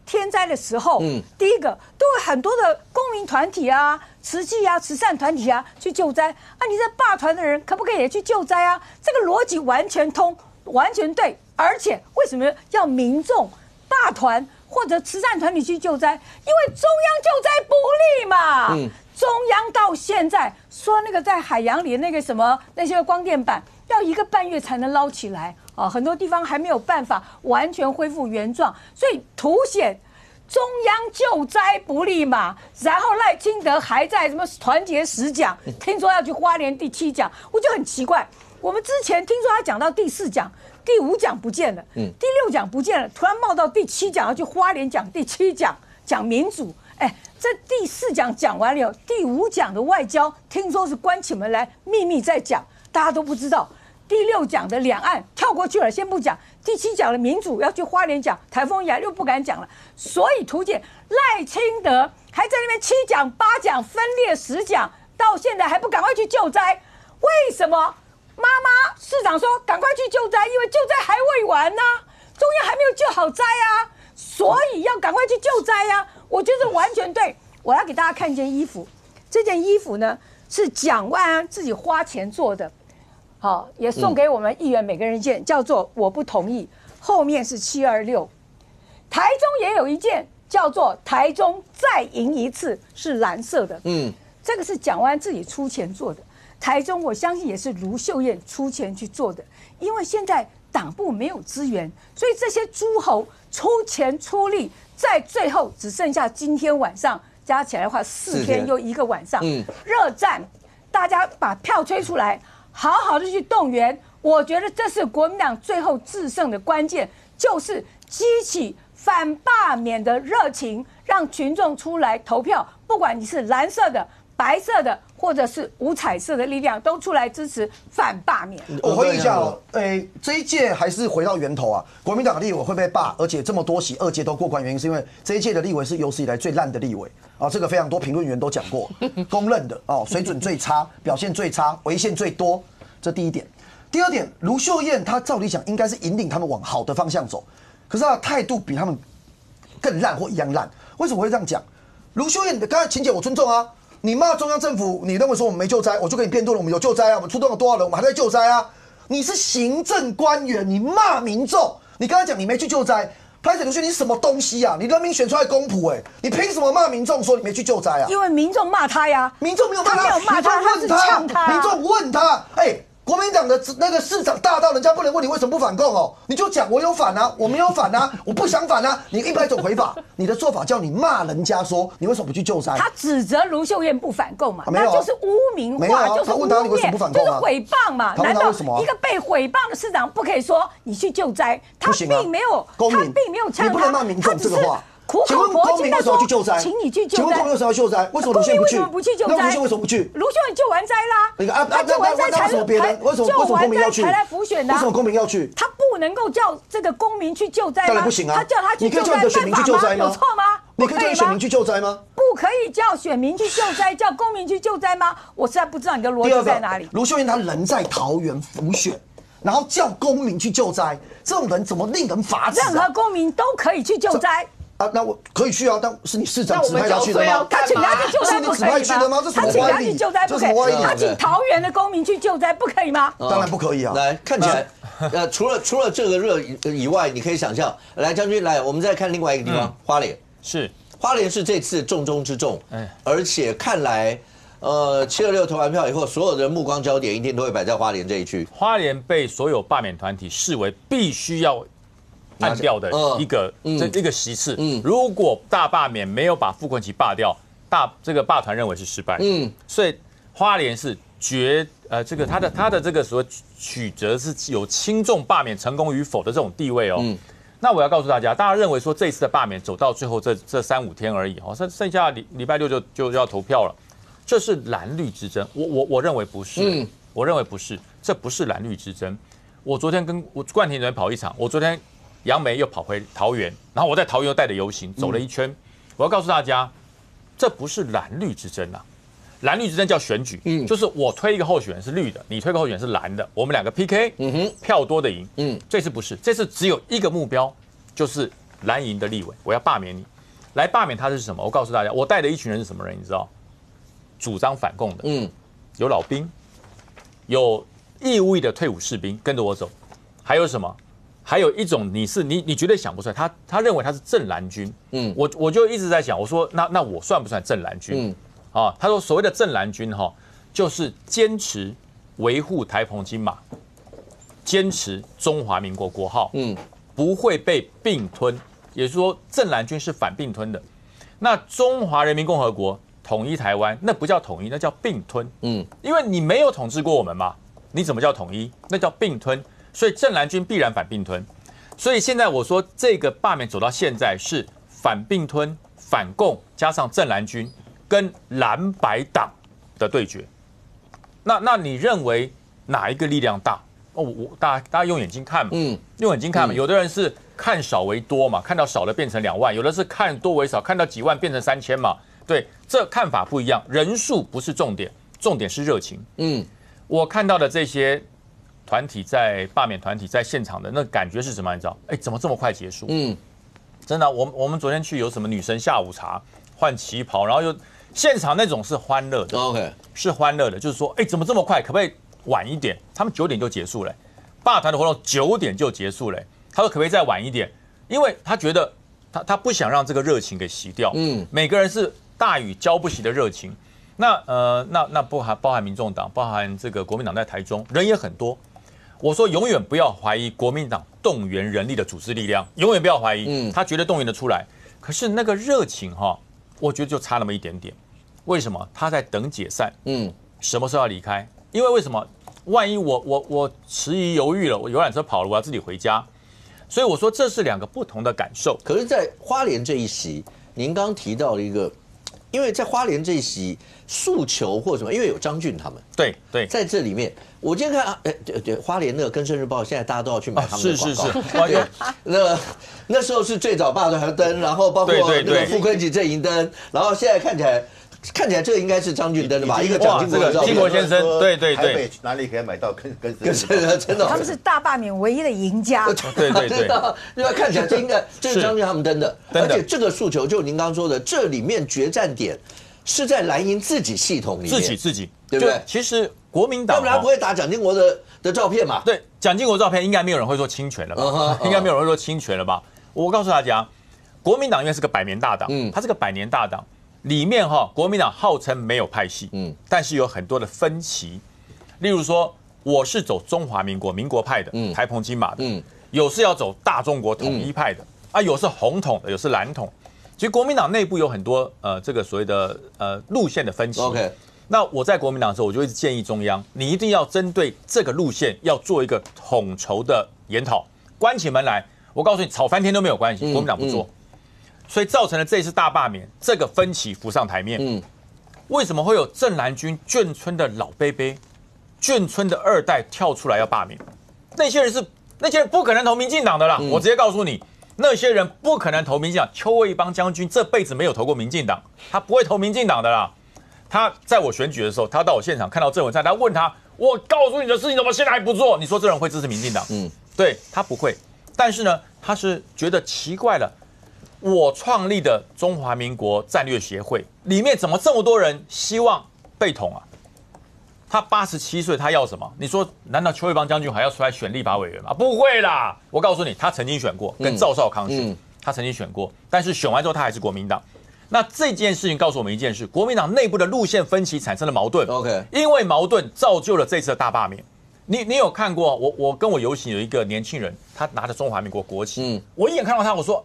Speaker 3: 天灾的时候，第一个都有很多的公民团体啊、慈济啊、慈善团体啊去救灾啊。你这罢团的人可不可以也去救灾啊？这个逻辑完全通，完全对。而且为什么要民众罢团或者慈善团体去救灾？因为中央救灾不力嘛。中央到现在说那个在海洋里那个什么那些光电板要1个半月才能捞起来啊，很多地方还没有办法完全恢复原状，所以凸显中央救灾不力嘛。然后赖清德还在什么团结10奖，听说要去花莲第7奖，我就很奇怪。我们之前听说他讲到第4奖、第5奖不见了，第6奖不见了，突然冒到第7奖要去花莲讲第7奖，讲民主。这第4奖讲完了，第5奖的外交听说是关起门来秘密在讲，大家都不知道。第6奖的两岸跳过去了，先不讲。第7奖的民主要去花莲讲，台风眼又不敢讲了。所以图解赖清德还在那边7奖8奖分裂10奖，到现在还不赶快去救灾？为什么？妈妈市长说赶快去救灾，因为救灾还未完呢，中央还没有救好灾啊，所以要赶快去救灾啊。我觉得完全对。我要给大家看一件衣服，这件衣服呢是蒋万安自己花钱做的，也送给我们议员每个人一件，叫做我不同意，后面是726。台中也有一件叫做台中再赢一次，是蓝色的，这个是蒋万安自己出钱做的。台中我相信也是卢秀燕出钱去做的，因为现在党部没有资源，所以这些诸侯出钱出力，在最后只剩下今天晚上加起来的话，4天又1个晚上，热战，大家把票吹出来，好好的去动员。我觉得这是国民党最后制胜的关键，就是激起反罢免的热情，让群众出来投票，不管你是蓝色的、白色的，或者是五彩色的力量，都出来支持反罢免。
Speaker 2: 我回忆一下这一届还是回到源头啊，国民党的立委会被罢，而且这么多席2届都过关，原因是因为这一届的立委是有史以来最烂的立委啊，这个非常多评论员都讲过，公认的哦，水准最差，表现最差，违宪最多，这第一点。第二点，卢秀燕她照理讲应该是引领他们往好的方向走，可是她的态度比他们更烂或一样烂。为什么会这样讲？卢秀燕，刚才秦姐我尊重啊，你骂中央政府，你认为说我们没救灾，我就跟你辩论了，我们有救灾啊，我们出动了多少人，我们还在救灾啊。你是行政官员，你骂民众，你刚才讲你没去救灾，拍子卢秀燕你是什么东西啊？你人民选出来公仆你凭什么骂民众说你没去救灾啊？
Speaker 3: 因为民众骂他呀，
Speaker 2: 民众没有骂他，
Speaker 3: 没有骂他，他是呛他，
Speaker 2: 民众问他，国民党的那个市长大到人家不能问你为什么不反共哦，你就讲我有反啊，我没有反啊，我不想反啊，你100种回法，你的做法叫你骂人家说你为什么不去救灾？
Speaker 3: 他指责卢秀燕不反共嘛，那就是污名化，就是污蔑，就是诽谤嘛。难道一个被诽谤的市长不可以说你去救灾？他并没有，他并没有呛他，
Speaker 2: 你不能骂民众这个话。请问公民为什么要去救灾？
Speaker 3: 请你去救灾。
Speaker 2: 请问公民为什么要救灾？为什么卢秀燕不去？
Speaker 3: 为什么不去救灾？
Speaker 2: 那卢秀燕为什么不去？
Speaker 3: 卢秀燕救完灾啦。他救完灾才救完灾才来补选的。
Speaker 2: 为什么公民要去？
Speaker 3: 他不能够叫这个公民去救灾吗？
Speaker 2: 当然不行啊。
Speaker 3: 他叫他去救灾，
Speaker 2: 你可以叫你的选民去救灾吗？
Speaker 3: 有错吗？
Speaker 2: 你可以叫选民去救灾吗？
Speaker 3: 不可以叫选民去救灾，叫公民去救灾吗？我实在不知道你的逻辑在哪里。
Speaker 2: 卢秀燕她人在桃园辅选，然后叫公民去救灾，这种人怎么令人发指？
Speaker 3: 任何公民都可以去救灾。
Speaker 2: 那我可以去啊，但是你市长指派他去的吗？
Speaker 3: 他请他去救灾不可以吗？
Speaker 2: 他请他去
Speaker 3: 救灾不可以，他请桃园的公民去救灾不可以吗？
Speaker 2: 当然不可以啊！
Speaker 1: 来看起来，除了这个热以外，你可以想象，来将军来，我们再看另外一个地方，花莲花莲是这次重中之重，而且看来。726投完票以后，所有的目光焦点一定都会摆在花莲这一区。
Speaker 6: 花莲被所有罢免团体视为必须要按掉的一个席次。如果大罢免没有把傅崐萁罢掉，这个罢团认为是失败。所以花莲是这个他的这个所谓曲折是有轻重罢免成功与否的这种地位哦。那我要告诉大家，大家认为说这一次的罢免走到最后这3-5天而已哦，剩下礼拜6就要投票了。这是蓝绿之争，我认为不是，我认为不是，这不是蓝绿之争。我昨天跟冠廷人跑一场，我昨天杨梅又跑回桃园，然后我在桃园又带着游行走了一圈。我要告诉大家，这不是蓝绿之争啊，蓝绿之争叫选举，就是我推一个候选人是绿的，你推个候选人是蓝的，我们2个 PK，票多的赢。这次不是，这次只有一个目标，就是蓝营的立委，我要罢免你。来罢免他是什么？我告诉大家，我带的一群人是什么人？你知道？主张反共的，有老兵，有义务役的退伍士兵跟着我走，还有什么？还有一种你绝对想不出来，他认为他是正蓝军，我就一直在想，我说那我算不算正蓝军？他说所谓的正蓝军就是坚持维护台澎金马，坚持中华民国国号，不会被并吞，也就是说正蓝军是反并吞的。那中华人民共和国统一台湾，那不叫统一，那叫并吞，因为你没有统治过我们嘛，你怎么叫统一？那叫并吞。所以正蓝军必然反并吞，所以现在我说这个罢免走到现在是反并吞、反共加上正蓝军跟蓝白党的对决。那你认为哪一个力量大？大家用眼睛看嘛，用眼睛看嘛。有的人是看少为多嘛，看到少的变成2万；有的是看多为少，看到几万变成3000嘛。对，这看法不一样，人数不是重点，重点是热情。我看到的这些团体在罢免团体在现场的那感觉是什么？你知道？怎么这么快结束？真的，我们昨天去有什么女生下午茶、换旗袍，然后又现场那种是欢乐的
Speaker 1: ，OK，
Speaker 6: 是欢乐的，就是说，怎么这么快？可不可以晚一点？他们9点就结束了，罢团的活动9点就结束了。他说可不可以再晚一点？因为他觉得他不想让这个热情给熄掉。每个人是大雨浇不熄的热情。那包含民众党，包含这个国民党在台中人也很多。我说永远不要怀疑国民党动员人力的组织力量，永远不要怀疑，他绝对动员得出来。可是那个热情我觉得就差那么一点点。为什么？他在等解散，什么时候要离开？因为什么？万一我迟疑犹豫了，我游览车跑了，我要自己回家。所以我说这是2个不同的感受。
Speaker 1: 可是，在花莲这一席，您刚提到了一个。因为在花莲这一席诉求或什么，因为有张俊他们，
Speaker 6: 对，
Speaker 1: 在这里面，我今天看对花莲那个《更生日报》，现在大家都要去买他们的广告。是，那时候是最早罢团灯，然后包括那个傅昆萁阵营灯，然后现在看起来这个应该是张俊登的吧？一个蒋经国的照片，
Speaker 6: 经国先生，对，
Speaker 9: 台北哪里可以买到更
Speaker 1: 真的？
Speaker 3: 他们是大罢免唯一的赢家。
Speaker 6: 对，
Speaker 1: 因为看起来这是张俊他们登的，而且这个诉求就您刚刚说的，这里面决战点是在蓝营自己系统里面，
Speaker 6: 自己，
Speaker 1: 对不对？
Speaker 6: 其实国民党，
Speaker 1: 要不然不会打蒋经国的照片嘛？
Speaker 6: 对，蒋经国照片应该没有人会说侵权了吧？应该没有人会说侵权了吧？我告诉大家，国民党因为是个100年大党，它是个100年大党。里面国民党号称没有派系，但是有很多的分歧。例如说，我是走中华民国民国派的，台澎金马的，有是要走大中国统一派的，有是红统的，有是蓝统。其实国民党内部有很多这个所谓的路线的分歧。
Speaker 1: OK，
Speaker 6: 那我在国民党的时候，我就一直建议中央，你一定要针对这个路线要做一个统筹的研讨，关起门来，我告诉你，吵翻天都没有关系，国民党不做。所以造成了这一次大罢免，这个分歧浮上台面。为什么会有正蓝军眷村的老伯伯、眷村的2代跳出来要罢免？那些人不可能投民进党的啦！我直接告诉你，那些人不可能投民进党。邱卫邦将军这辈子没有投过民进党，他不会投民进党的啦。他在我选举的时候，他到我现场看到郑文灿，他问他：“我告诉你的事情怎么现在还不做？”你说这人会支持民进党？对他不会。但是呢，他是觉得奇怪了。我创立的中华民国战略协会里面怎么这么多人希望被统啊？他87岁，他要什么？你说难道邱卫邦将军还要出来选立法委员吗？不会啦！我告诉你，他曾经选过，跟赵少康选，他曾经选过，但是选完之后他还是国民党。那这件事情告诉我们一件事：国民党内部的路线分歧产生了矛盾。
Speaker 1: OK，
Speaker 6: 因为矛盾造就了这次的大罢免。你有看过？我跟我游行有一个年轻人，他拿着中华民国国旗，我一眼看到他，我说：“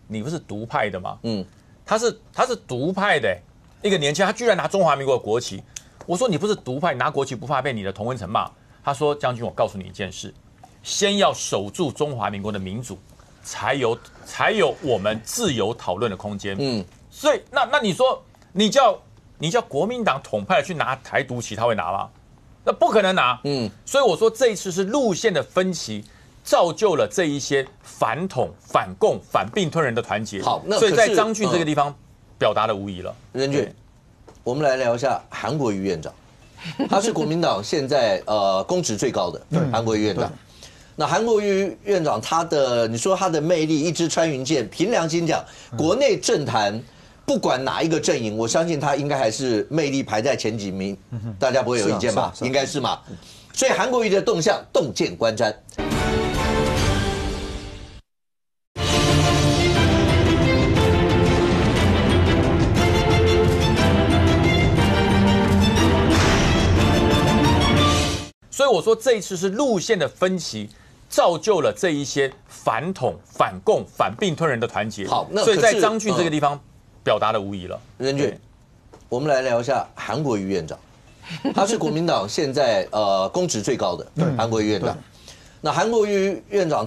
Speaker 6: 你不是独派的吗？”他是独派的，一个年轻人，他居然拿中华民国的国旗。我说：“你不是独派，拿国旗不怕被你的同温层骂。”他说：“将军，我告诉你一件事，先要守住中华民国的民主，才有我们自由讨论的空间。”所以那你说你叫国民党统派去拿台独旗，他会拿吗？那不可能拿。所以我说这一次是路线的分歧。造就了这一些反统、反共、反并吞人的团结。
Speaker 1: 好，那
Speaker 6: 所以在张俊这个地方表达的无疑了。
Speaker 1: 任俊，我们来聊一下韩国瑜院长，他是国民党现在公职最高的韩国瑜院长。那韩国瑜院长你说他的魅力一支穿云箭，凭良心讲，国内政坛不管哪一个阵营，我相信他应该还是魅力排在前几名，大家不会有意见吧？应该是嘛。所以韩国瑜的动向，洞见观瞻。
Speaker 6: 所以我说这一次是路线的分歧，造就了这一些反统、反共、反并吞人的团结。
Speaker 1: 好，那
Speaker 6: 所以在张俊这个地方表达了无疑了。
Speaker 1: 任俊，我们来聊一下韩国瑜院长，他是国民党现在公职最高的韩国瑜院长。那韩国瑜院长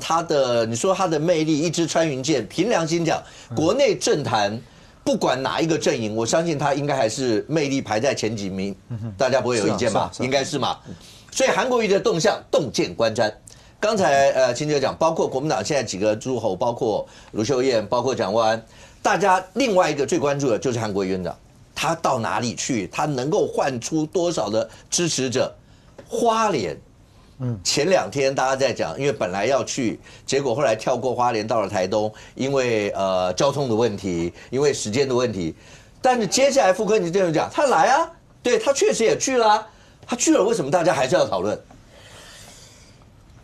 Speaker 1: 你说他的魅力一支穿云箭，凭良心讲，国内政坛不管哪一个阵营，我相信他应该还是魅力排在前几名，大家不会有意见吧？应该是嘛。所以韩国瑜的动向，洞见观瞻。刚才清姐讲，包括国民党现在几个诸侯，包括卢秀燕，包括蒋万安，大家另外一个最关注的就是韩国瑜院长，他到哪里去，他能够换出多少的支持者？花莲，前2天大家在讲，因为本来要去，结果后来跳过花莲到了台东，因为交通的问题，因为时间的问题。但是接下来傅昆萁这样讲，他来啊，对他确实也去了啊。他去了，为什么大家还是要讨论？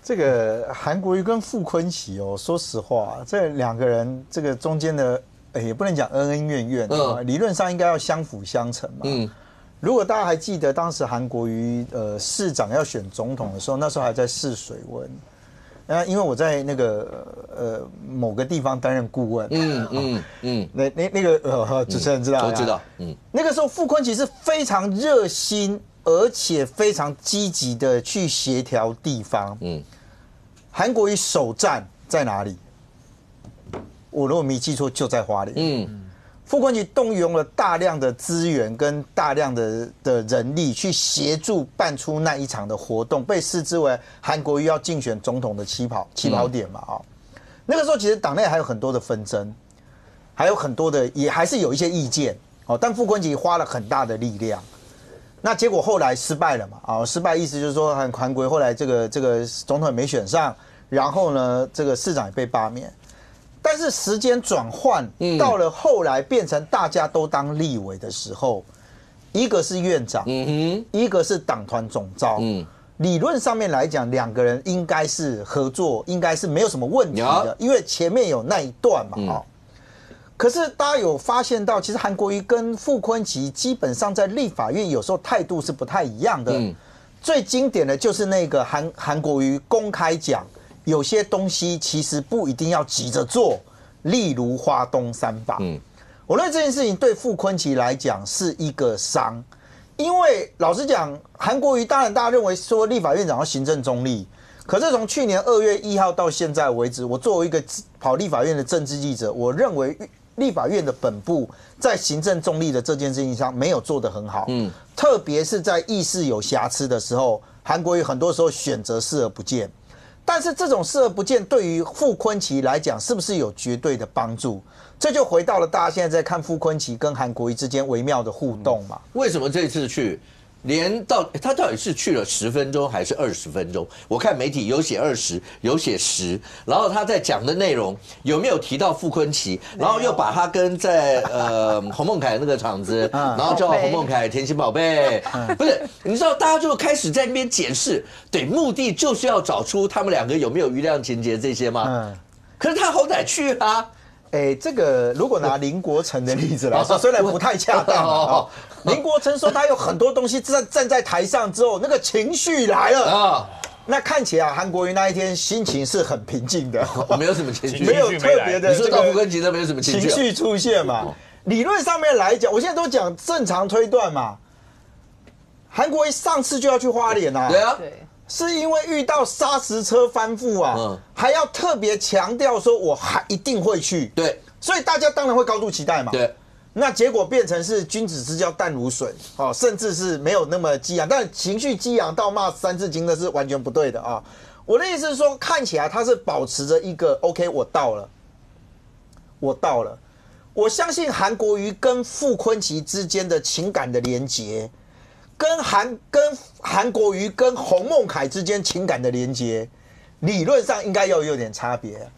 Speaker 7: 这个韩国瑜跟傅昆萁哦，说实话，这2个人这个中间的，也不能讲恩恩怨怨，理论上应该要相辅相成嘛。如果大家还记得当时韩国瑜市长要选总统的时候，那时候还在试水温。因为我在那个某个地方担任顾问，那个主持人知道，
Speaker 1: 我知道，
Speaker 7: 那个时候傅昆萁是非常热心，而且非常积极的去协调地方。韩国瑜首站在哪里？我如果没记错，就在花莲。傅昆萁动用了大量的资源跟大量的人力去协助办出那一场的活动，被视之为韩国瑜要竞选总统的起跑点嘛。那个时候其实党内还有很多的纷争，还有很多的也还是有一些意见。但傅昆萁花了很大的力量，那结果后来失败了嘛。失败意思就是说韩国瑜后来这个总统也没选上，然后呢这个市长也被罢免。但是时间转换到了后来变成大家都当立委的时候，一个是院长，一个是党团总召，理论上面来讲，2个人应该是合作，应该是没有什么问题的，因为前面有那一段嘛。可是大家有发现到，其实韩国瑜跟傅昆萁基本上在立法院有时候态度是不太一样的。最经典的就是那个韩国瑜公开讲，有些东西其实不一定要急着做，例如花东3法。我认为这件事情对傅昆萁来讲是一个伤，因为老实讲，韩国瑜当然大家认为说立法院长要行政中立，可是从去年2月1号到现在为止，我作为一个跑立法院的政治记者，我认为立法院的本部在行政中立的这件事情上没有做得很好。特别是在议事有瑕疵的时候，韩国瑜很多时候选择视而不见。但是这种视而不见对于傅昆萁来讲是不是有绝对的帮助？这就回到了大家现在在看傅昆萁跟韩国瑜之间微妙的互动嘛。
Speaker 1: 为什么这次去他到底是去了10分钟还是20分钟？我看媒体有写20，有写10，然后他在讲的内容有没有提到傅昆萁？然后又把他跟在洪孟凯那个场子，然后叫洪孟凯甜心宝贝，不是？你知道大家就开始在那边解释，对，目的就是要找出他们2个有没有余量情节这些吗？可是他好歹去啊。
Speaker 7: 这个如果拿林国成的例子来说，虽然不太恰当林国成说他有很多东西站在台上之后，那个情绪来了那看起来韩国瑜那一天心情是很平静的，
Speaker 1: 没有什么情绪，
Speaker 7: 没有特别的。
Speaker 1: 你说到傅昆萁都没有什么情
Speaker 7: 绪出现嘛？理论上面来讲，我现在都讲正常推断嘛。韩国瑜上次就要去花莲啊，
Speaker 1: 对啊。
Speaker 7: 是因为遇到砂石车翻覆啊，还要特别强调说我还一定会去，
Speaker 1: 对，
Speaker 7: 所以大家当然会高度期待嘛。
Speaker 1: 对，
Speaker 7: 那结果变成是君子之交淡如水，甚至是没有那么激昂，但情绪激昂到骂三字经那是完全不对的啊。我的意思是说，看起来他是保持着一个 OK， 我到了。我相信韩国瑜跟傅昆萁之间的情感的连结。跟韩国瑜跟洪孟凯之间情感的连结，理论上应该要有点差别。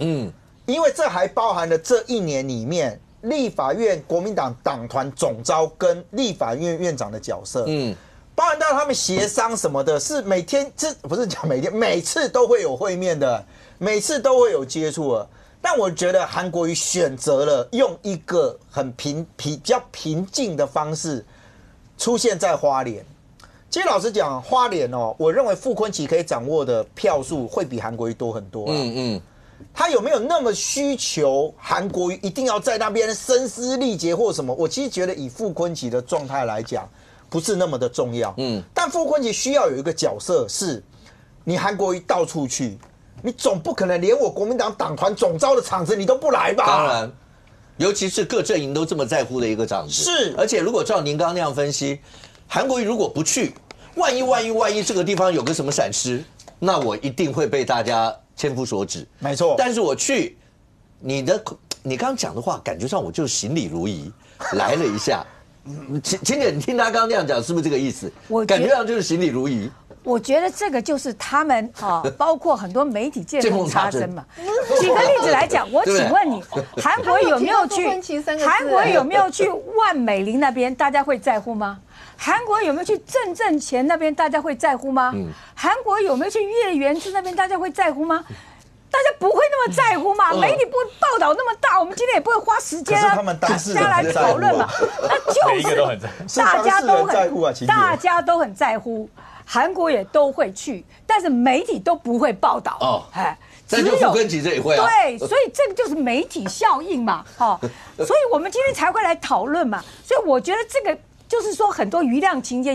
Speaker 7: 因为这还包含了这1年里面立法院国民党党团总召跟立法院院长的角色。包含到他们协商什么的，是每天，这不是讲每天，每次都会有会面的，每次都会有接触的。但我觉得韩国瑜选择了用一个很比较平静的方式出现在花莲。其实老实讲，花莲哦，我认为傅崐萁可以掌握的票数会比韩国瑜多很多。他有没有那么需求韩国瑜一定要在那边声嘶力竭或什么？我其实觉得以傅崐萁的状态来讲，不是那么的重要。但傅崐萁需要有一个角色是，你韩国瑜到处去，你总不可能连我国民党党团总召的场子你都不来吧？
Speaker 1: 当然，尤其是各阵营都这么在乎的一个场子。
Speaker 7: 是，
Speaker 1: 而且如果照您刚刚那样分析，韩国瑜如果不去，万一这个地方有个什么闪失，那我一定会被大家千夫所指。
Speaker 7: 没错。
Speaker 1: 但是我去，你刚刚讲的话，感觉上我就行礼如仪来了一下。秦姐，你听他刚刚那样讲，是不是这个意思？我感觉上就是行礼如仪。
Speaker 3: 我觉得这个就是他们包括很多媒体见缝插针嘛。举个例子来讲，我请问你，韩国有没有去？韩国有没有去万美林那边？大家会在乎吗？韩国有没有去郑前那边？大家会在乎吗？韩国有没有去月圆之那边？大家会在乎吗？大家不会那么在乎嘛？媒体不会报道那么大，我们今天也不会花时间啊，大家来讨论嘛。那就是大家都很在乎啊，大家都很在乎，韩国也都会去，但是媒体都不会报道哦。哎，
Speaker 1: 但就傅崐萁这也会啊。
Speaker 3: 对，所以这个就是媒体效应嘛，所以我们今天才会来讨论嘛。所以我觉得这个。就是说很多余量情节，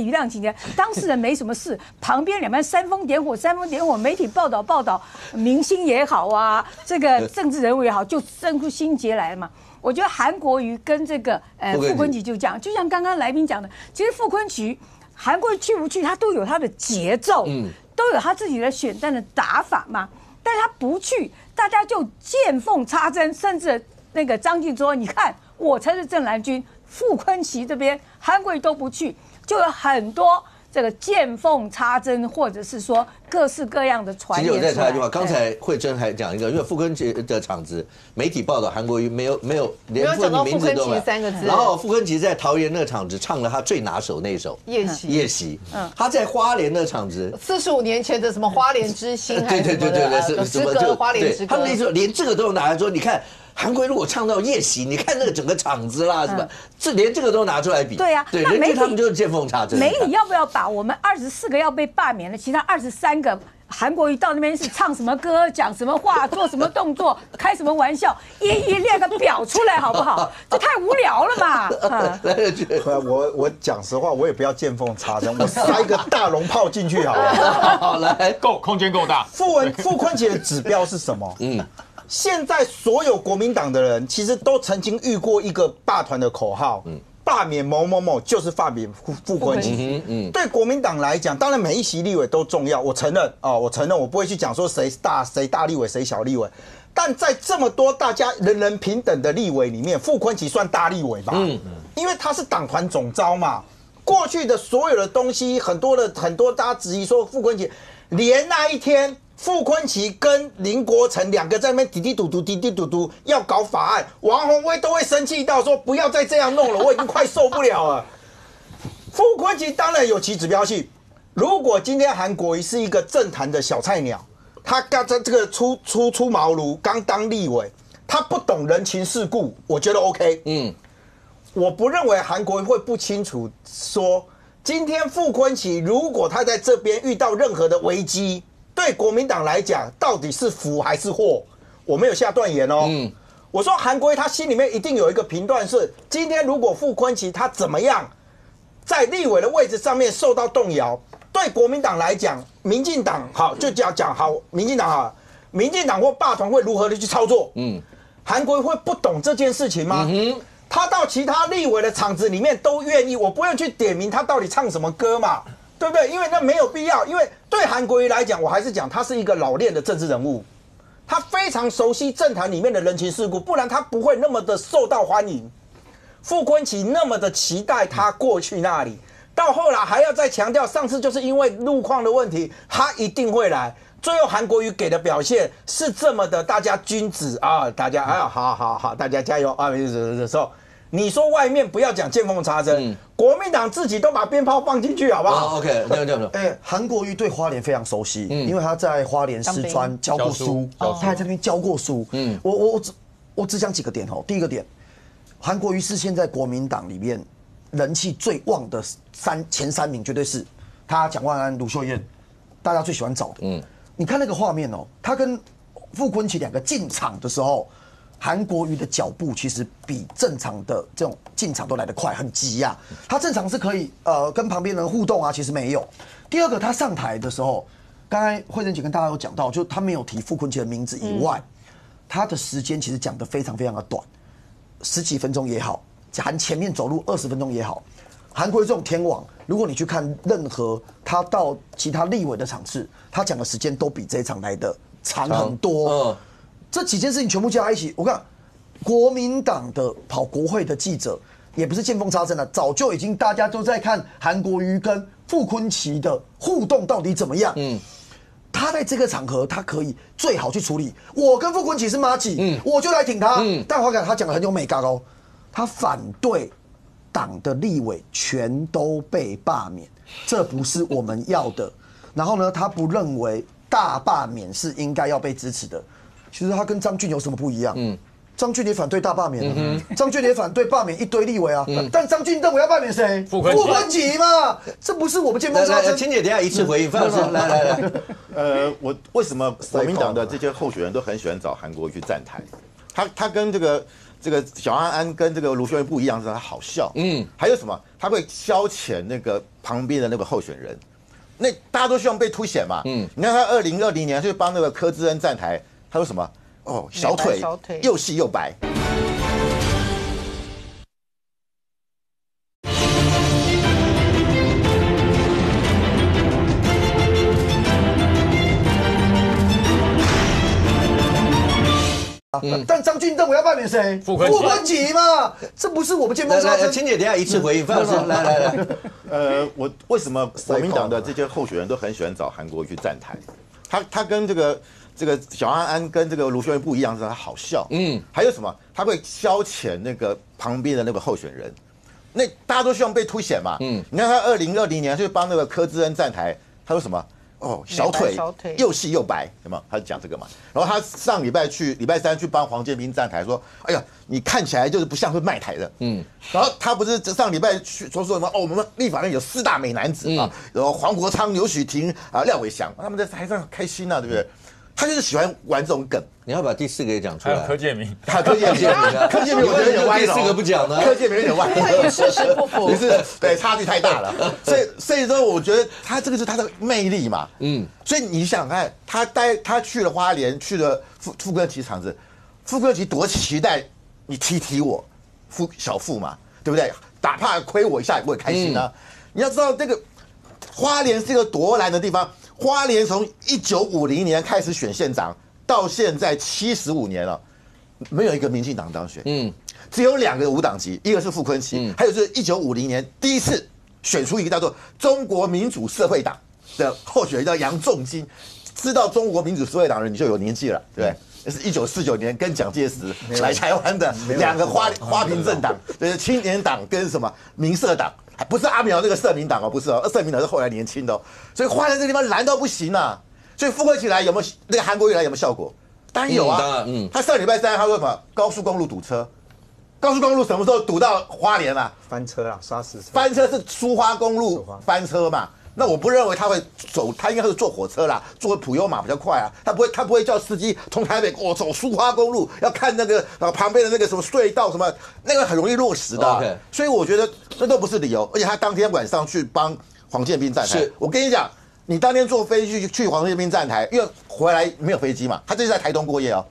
Speaker 3: 当事人没什么事，旁边两边煽风点火，媒体报道，明星也好啊，这个政治人物也好，就生出心结来了嘛。我觉得韩国瑜跟这个傅崐萁就这样，就像刚刚来宾讲的，其实傅崐萁韩国瑜去不去，他都有他的节奏，都有他自己的选战的打法嘛。但是他不去，大家就见缝插针，甚至那个张晋说：“你看，我才是正蓝军。”傅崐萁这边韩国瑜都不去，就有很多这个见缝插针，或者是说各式各样的传言。
Speaker 1: 其实我再插一句话，刚才慧珍还讲一个，因为傅崐萁的场子，媒体报道韩国瑜没有连傅崐萁名字都没有
Speaker 8: 3个字。
Speaker 1: 然后傅崐萁在桃园那个场子唱了他最拿手那首《夜袭》。他在花莲那场子
Speaker 8: ，45年前的什么花莲之星，
Speaker 1: 对，
Speaker 8: 是什么就花莲之歌，
Speaker 1: 他们那时候连这个都拿来说，你看。韩国瑜如果唱到夜袭，你看那个整个场子啦，是吧？连这个都拿出来比。
Speaker 3: 对呀，
Speaker 1: 对，人家他们就是见缝插针。
Speaker 3: 媒体要不要把我们24个要被罢免的，其他23个韩国瑜到那边是唱什么歌、讲什么话、做什么动作、开什么玩笑，一列个表出来好不好？这太无聊了嘛！
Speaker 7: 我讲实话，我也不要见缝插针，我塞一个大龙炮进去好了。
Speaker 1: 好，来，
Speaker 6: 空间够大。
Speaker 7: 傅崐萁的指标是什么？现在所有国民党的人其实都曾经遇过一个罢团的口号，罢免某某某就是罢免傅崐萁。对国民党来讲，当然每一席立委都重要，我承认我不会去讲说谁大立委谁小立委，但在这么多大家人人平等的立委里面，傅崐萁算大立委吧？因为他是党团总召嘛。过去的所有的东西，很多大家质疑说傅崐萁，连那一天。傅崐萁跟林国成两个在那边滴滴嘟嘟要搞法案，王宏威都会生气到说不要再这样弄了，我已经快受不了了。傅崐萁当然有其指标性，如果今天韩国瑜是一个政坛的小菜鸟，他刚在这个出茅庐，刚当立委，他不懂人情世故，我觉得 OK。我不认为韩国瑜会不清楚说，今天傅崐萁如果他在这边遇到任何的危机。对国民党来讲，到底是福还是祸？我没有下断言哦。我说韩国瑜他心里面一定有一个评断是，今天如果傅崐萁他怎么样，在立委的位置上面受到动摇，对国民党来讲，民进党好就讲好，民进党好，民进党或罢团会如何的去操作？韩国瑜会不懂这件事情吗？他到其他立委的场子里面都愿意，我不用去点名他到底唱什么歌嘛。对不对？因为那没有必要，因为对韩国瑜来讲，我还是讲他是一个老练的政治人物，他非常熟悉政坛里面的人情世故，不然他不会那么的受到欢迎。傅崐萁那么的期待他过去那里，到后来还要再强调，上次就是因为路况的问题，他一定会来。最后韩国瑜给的表现是这么的，大家君子啊，大家好，大家加油啊！的时候，你说外面不要讲见缝插针，国民党自己都把鞭炮放进去，好不好
Speaker 1: ？OK， 这样。
Speaker 2: 韩国瑜对花莲非常熟悉，因为他在花莲师专教过书，他还在那边教过书。我只讲几个点哦。第一个点，韩国瑜是现在国民党里面人气最旺的前三名，绝对是他、蒋万安、卢秀燕，大家最喜欢找的。你看那个画面哦，他跟傅昆萁两个进场的时候，韩国瑜的脚步其实比正常的这种进场都来得快，很急啊。他正常是可以跟旁边人互动啊，其实没有。第二个，他上台的时候，刚才慧珍姐跟大家有讲到，就他没有提傅昆萁的名字以外，他的时间其实讲得非常非常的短，10几分钟也好，含前面走路20分钟也好。韩国瑜这种天王，如果你去看任何他到其他立委的场次，他讲的时间都比这一场来的长很多。这几件事情全部加在一起，我看国民党的跑国会的记者也不是见缝插针了，早就已经大家都在看韩国瑜跟傅昆萁的互动到底怎么样。他在这个场合，他可以最好去处理。我跟傅昆萁是麻吉，我就来挺他。但我感他讲的很有美感哦，他反对党的立委全都被罢免，这不是我们要的。然后呢，他不认为大罢免是应该要被支持的。其实他跟张俊有什么不一样？张俊也反对大罢免张俊也反对罢免一堆立委啊。但张俊认为要罢免谁？傅昆萁嘛，这不是我们见缝插针。
Speaker 1: 青姐，等一下一次回应，范老师，来。
Speaker 9: 我为什么国民党的这些候选人都很喜欢找韩国瑜去站台？他跟这个小安安跟这个卢秀燕不一样，是他好笑。还有什么？他会消遣那个旁边的那个候选人，那大家都希望被凸显嘛。你看他2020年就帮那个柯志恩站台，他说什么？哦，小腿又细又白。
Speaker 2: 但张俊认为要罢免谁？傅昆萁嘛，这不是我们见缝插针。
Speaker 1: 青姐，等一下一次回应，范老师，来。
Speaker 9: 我为什么国民党的这些候选人都很喜欢找韩国瑜去站台？他跟这个小安安跟这个卢秀燕不一样，是他好笑。还有什么？他会消遣那个旁边的那个候选人，那大家都希望被凸显嘛。你看他2020年就帮那个柯志恩站台，他说什么？哦，小腿又细又白，有没有？他就讲这个嘛。然后他上礼拜3去帮黄建斌站台，说：“哎呀，你看起来就是不像会卖台的。”然后他不是上礼拜去说什么？哦，我们立法院有4大美男子啊，然后黄国昌、刘许廷啊、廖伟翔，他们在台上开心啊，对不对？他就是喜欢玩这种梗。
Speaker 1: 你要把第4个也讲出来。
Speaker 6: 还有柯建铭，
Speaker 9: 柯建铭我觉得有点歪了。
Speaker 1: 第4个不讲呢？
Speaker 9: 柯建铭有点歪了，
Speaker 8: 事实不符，
Speaker 9: 也是对差距太大了。所以说，我觉得他这个是他的魅力嘛。所以你想看他去了花莲，去了傅昆萁场子，傅昆萁多期待你提我小傅嘛，对不对？哪怕亏我一下，我也开心啊。你要知道这个花莲是一个多难的地方。花莲从1950年开始选县长，到现在75年了，没有一个民进党当选。只有2个无党籍，一个是傅昆萁，还有就是1950年第一次选出一个叫做中国民主社会党的候选人叫杨仲基。知道中国民主社会党人，你就有年纪了，对不对？那是1949年跟蒋介石来台湾的2个花瓶政党，就是青年党跟什么民社党。不是阿苗那个社民党哦，不是哦，社民党是后来年轻的哦，所以花莲这个地方蓝到不行啊。所以傅昆萁来有没有那个韩国瑜来有没有效果？当然有啊。他上礼拜3他说什么？高速公路堵车，高速公路什么时候堵到花莲啊？
Speaker 7: 翻车啊，砂石车。
Speaker 9: 翻车是苏花公路翻车嘛？那我不认为他会走，他应该是坐火车啦，坐普悠玛比较快啊。他不会叫司机从台北走苏花公路，要看那个旁边的那个什么隧道什么，那个很容易落实的。Okay. 所以我觉得那都不是理由。而且他当天晚上去帮黄建斌站台，我跟你讲，你当天坐飞机去黄建斌站台，因为回来没有飞机嘛，他这是在台东过夜哦。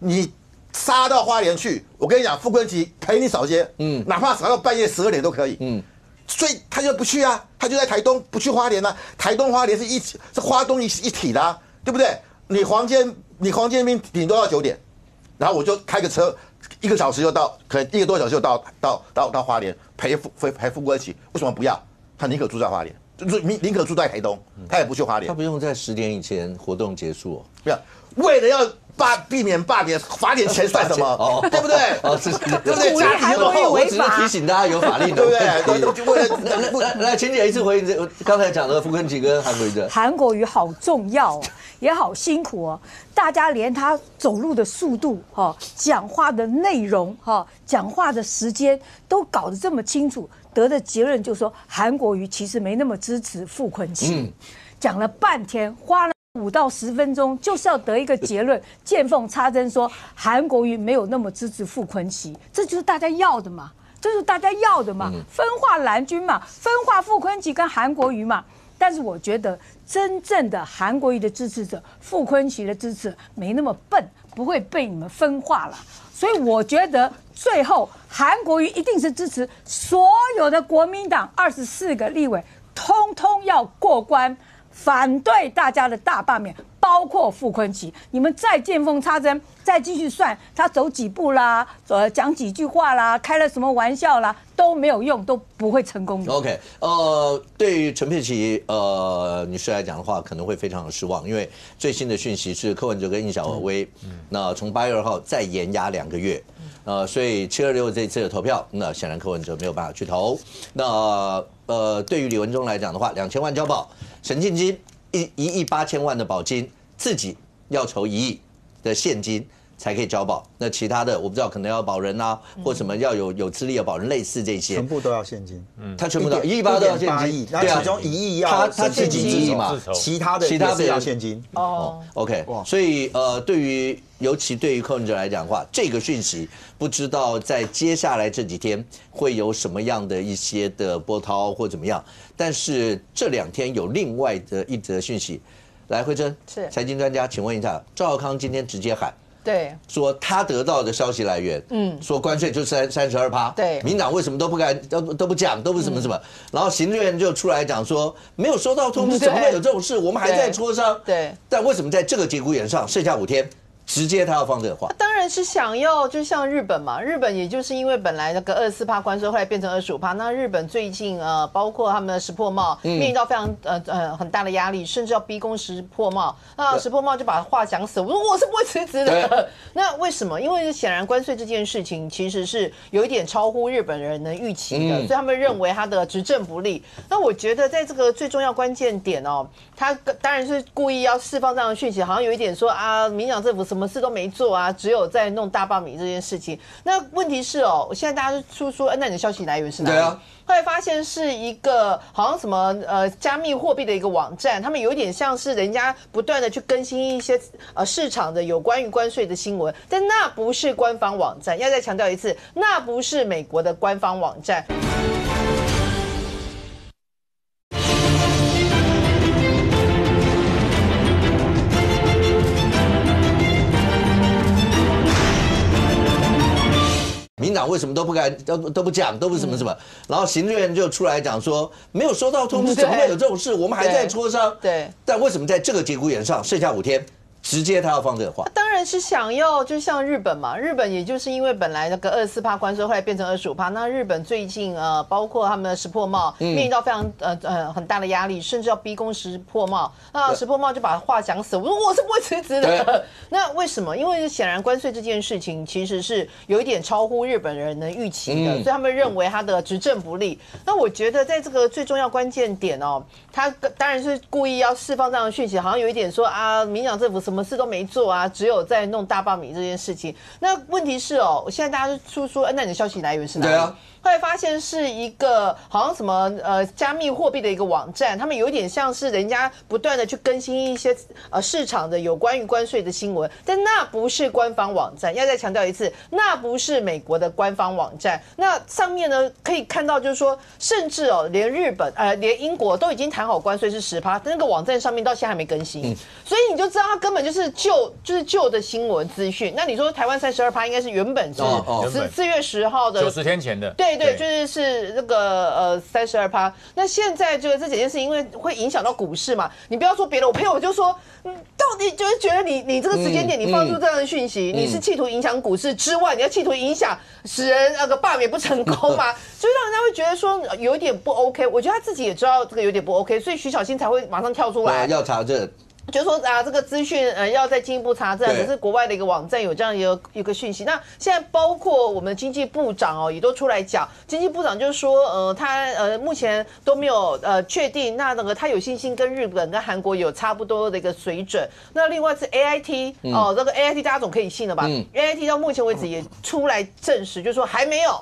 Speaker 9: 你杀到花莲去，我跟你讲，傅昆萁陪你扫街，哪怕扫到半夜12点都可以，所以他就不去啊，他就在台东，不去花莲啊。台东花莲是花东一体的啊，对不对？你黄建斌顶多要9点，然后我就开个车1个小时就到，可能1个多小时就到花莲陪傅昆萁，为什么不要？他宁可住在花莲，就是宁可住在台东，他也不去花莲。
Speaker 1: 他不用在10点以前活动结束哦。
Speaker 9: 不要为了要避免罢免，罚点钱算什么？哦，对不对？
Speaker 1: 哦，是，
Speaker 9: 对不对？
Speaker 3: 鼓励韩国瑜
Speaker 1: 我
Speaker 3: 违法
Speaker 1: 只是提。醒大家有法令的，
Speaker 9: 对不对？为了
Speaker 1: 来，请姐一次回应这刚才讲的傅昆萁跟韩国瑜的。
Speaker 3: 韩国瑜好重要哦，也好辛苦哦。大家连他走路的速度、讲话的内容、讲话的时间都搞得这么清楚，得的结论就是说，韩国瑜其实没那么支持傅昆萁。讲了半天，花了5到10分钟，就是要得一个结论，见缝插针说韩国瑜没有那么支持傅昆萁，这就是大家要的嘛，这就是大家要的嘛，分化蓝军嘛，分化傅昆萁跟韩国瑜嘛。但是我觉得真正的韩国瑜的支持者，傅昆萁的支持者没那么笨，不会被你们分化了。所以我觉得最后韩国瑜一定是支持所有的国民党24个立委，通通要过关。反对大家的大罢免，包括傅昆萁，你们再见缝插针，再继续算他走几步啦，讲几句话啦，开了什么玩笑啦，都没有用，都不会成功的。
Speaker 1: OK， 对于陈佩琪女士来讲的话，可能会非常的失望，因为最新的讯息是柯文哲跟尹小薇，那从8月2号再延押2个月，所以726这一次的投票，那显然柯文哲没有办法去投。那对于李文忠来讲的话，2000万交保，沈庆金1亿8千万的保金，自己要筹1亿的现金才可以交保。那其他的我不知道，可能要保人啊，或什么要有资历的保人，类似这些，
Speaker 7: 全部都要现金。
Speaker 1: 他全部都1亿8都要现金，
Speaker 7: 那其中1亿要
Speaker 1: 他自己1亿嘛，
Speaker 7: 其他的也是要现金。
Speaker 1: OK， 所以对于尤其对于柯文哲来讲的话，这个讯息不知道在接下来这几天会有什么样的一些的波涛或怎么样。但是这2天有另外的一则讯息，来慧珍是财经专家，请问一下，赵少康今天直接喊。
Speaker 8: 对，
Speaker 1: 说他得到的消息来源，说关税就是32%，
Speaker 8: 对，
Speaker 1: 民党为什么都不敢都不讲，都不什么什么，然后行政院就出来讲说没有收到通知，怎么会有这种事？我们还在磋商，
Speaker 8: 对，
Speaker 1: 但为什么在这个节骨眼上剩下5天？直接他要放这个话，
Speaker 8: 当然是想要，就像日本嘛，日本也就是因为本来那个24%关税，后来变成25%，那日本最近包括他们的石破茂面临到非常很大的压力，甚至要逼宫石破茂，那石破茂就把话讲死，我说我是不会辞职的。那为什么？因为显然关税这件事情其实是有一点超乎日本人的预期的，所以他们认为他的执政不利。那我觉得在这个最重要关键点哦，他当然是故意要释放这样的讯息，好像有一点说啊，民进党政府什么事都没做啊，只有在弄大罢免这件事情。那问题是哦，现在大家就说，那你的消息来源是哪里？对啊。后来发现是一个好像什么加密货币的一个网站，他们有一点像是人家不断的去更新一些市场的有关于关税的新闻，但那不是官方网站。要再强调一次，那不是美国的官方网站。
Speaker 1: 民党为什么都不敢都不讲，都不什么什么，然后行政院就出来讲说没有收到通知，怎么会有这种事？我们还在磋商。对，但为什么在这个节骨眼上剩下5天？直接他要放这个话，
Speaker 8: 当然是想要，就像日本嘛，日本也就是因为本来那个24%关税，后来变成25%，那日本最近包括他们的石破茂面临到非常很大的压力，甚至要逼宫石破茂，那石破茂就把话讲死，我说我是不会辞职的。那为什么？因为显然关税这件事情其实是有一点超乎日本人的预期的，所以他们认为他的执政不利。那我觉得在这个最重要关键点哦，他当然是故意要释放这样的讯息，好像有一点说啊，民进党政府什么事都没做啊，只有在弄大罢免这件事情。那问题是哦，现在大家就说，那你的消息来源是哪里？对啊。后来发现是一个好像什么加密货币的一个网站，他们有一点像是人家不断的去更新一些市场的有关于关税的新闻，但那不是官方网站。要再强调一次，那不是美国的官方网站。那上面呢可以看到，就是说，甚至哦，连日本连英国都已经谈好关税是10%，但那个网站上面到现在还没更新，所以你就知道它根本就是旧的新闻资讯。那你说台湾32%应该是原本是4月10号的
Speaker 6: 90天前的，
Speaker 8: 对。对，就是那个32%。那现在这几件事，因为会影响到股市嘛，你不要说别的，我朋友就说，到底就是觉得你这个时间点你放出这样的讯息，你是企图影响股市之外，你要企图影响使人那个罢免不成功嘛，就让人家会觉得说有点不 OK。我觉得他自己也知道这个有点不 OK， 所以徐小新才会马上跳出来
Speaker 1: 要查证。
Speaker 8: 就说这个资讯要再进一步查证，可是国外的一个网站有这样一个讯息。那现在包括我们经济部长也都出来讲，经济部长就是说他目前都没有确定，那个他有信心跟日本跟韩国有差不多的一个水准。那另外是 AIT 这个 AIT 大家总可以信了吧？AIT 到目前为止也出来证实，就是说还没有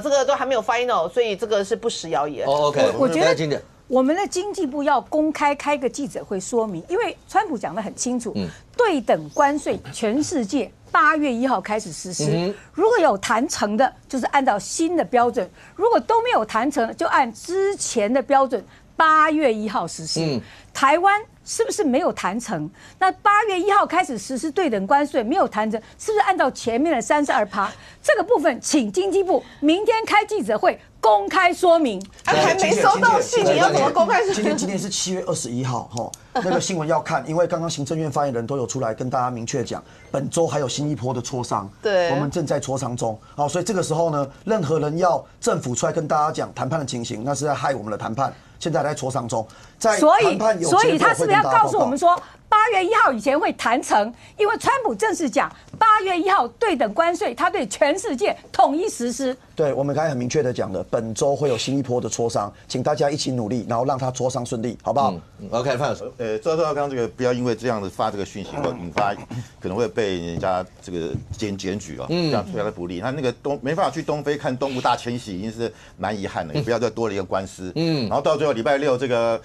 Speaker 8: 这个都还没有 final， 所以这个是不实谣言。
Speaker 1: OK，
Speaker 3: 我觉得我们的经济部要公开开个记者会说明，因为川普讲得很清楚，对等关税全世界8月1号开始实施，如果有谈成的，就是按照新的标准；如果都没有谈成，就按之前的标准8月1号实施。台湾是不是没有谈成？那8月1号开始实施对等关税，没有谈成，是不是按照前面的32%？这个部分，请经济部明天开记者会公开说明。
Speaker 8: 还没收到信，你要怎么公开说明？
Speaker 2: 今天是7月21号，那个新闻要看，因为刚刚行政院发言人都有出来跟大家明确讲，本周还有新一波的磋商，
Speaker 8: 对，
Speaker 2: 我们正在磋商中。好，所以这个时候呢，任何人要政府出来跟大家讲谈判的情形，那是在害我们的谈判。现在在磋商中，在谈判有结果
Speaker 3: 所以他是不是要告诉我们说，8月1号以前会谈成？因为川普正式讲，8月1号对等关税，他对全世界统一实施。
Speaker 2: 对，我们刚才很明确的讲了，本周会有新一波的磋商，请大家一起努力，然后让他磋商顺利，好不好
Speaker 1: ？OK， 范老师，
Speaker 9: 赵少刚这个不要因为这样子发这个讯息，或引发可能会被人家这个检举这样对他不利。他那个没办法去东非看东吴大迁徙，已经是蛮遗憾的，也不要再多了一个官司。然后到最后礼拜6这个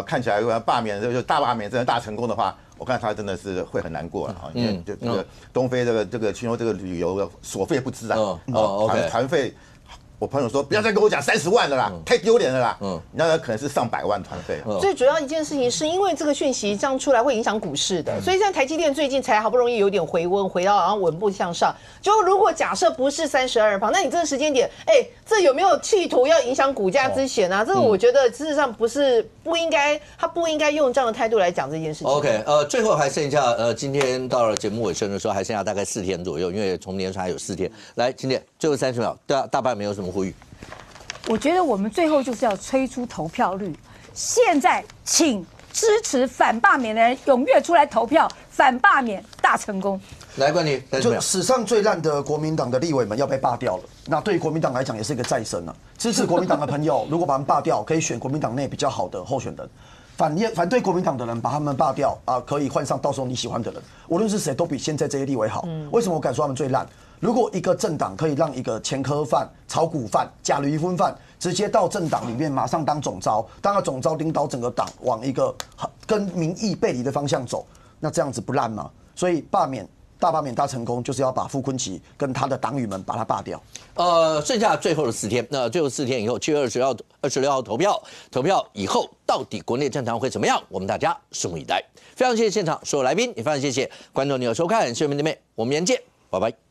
Speaker 9: 看起来罢免就大罢免真的大成功的话，我看他真的是会很难过了啊，因为就这个东非这个听说这个旅游所费不支啊，团费。我朋友说不要再跟我讲30万了啦，太丢脸了啦。那可能是上百万团费。
Speaker 8: 最主要一件事情是因为这个讯息这样出来会影响股市的，所以像台积电最近才好不容易有点回温，回到然后稳步向上。就如果假设不是32%，那你这个时间点，这有没有企图要影响股价之嫌啊？这个我觉得事实上不应该，他不应该用这样的态度来讲这件事情。
Speaker 1: OK， 最后还剩下今天到了节目尾声的时候，还剩下大概4天左右，因为从年初还有4天。来，今天最后30秒，大半没有什么呼吁。
Speaker 3: 我觉得我们最后就是要催出投票率。现在，请支持反罢免的人踊跃出来投票，反罢免大成功。
Speaker 1: 来，冠廷，
Speaker 2: 就史上最烂的国民党的立委们要被罢掉了。那对于国民党来讲，也是一个再生啊。支持国民党的朋友，如果把他们罢掉，可以选国民党内比较好的候选人。反对国民党的人，把他们罢掉啊，可以换上到时候你喜欢的人。无论是谁，都比现在这些立委好。为什么我敢说他们最烂？如果一个政党可以让一个前科犯、炒股犯、假离婚犯直接到政党里面马上当总召，当了总召领导整个党往一个跟民意背离的方向走，那这样子不烂吗？所以大罢免大成功，就是要把傅昆萁跟他的党羽们把他罢掉。
Speaker 1: 剩下最后的4天，那最后4天以后，7月26号投票以后，到底国内政坛会怎么样？我们大家拭目以待。非常谢谢现场所有来宾，也非常谢谢观众朋友收看《新闻面对面》，我们明天见，拜拜。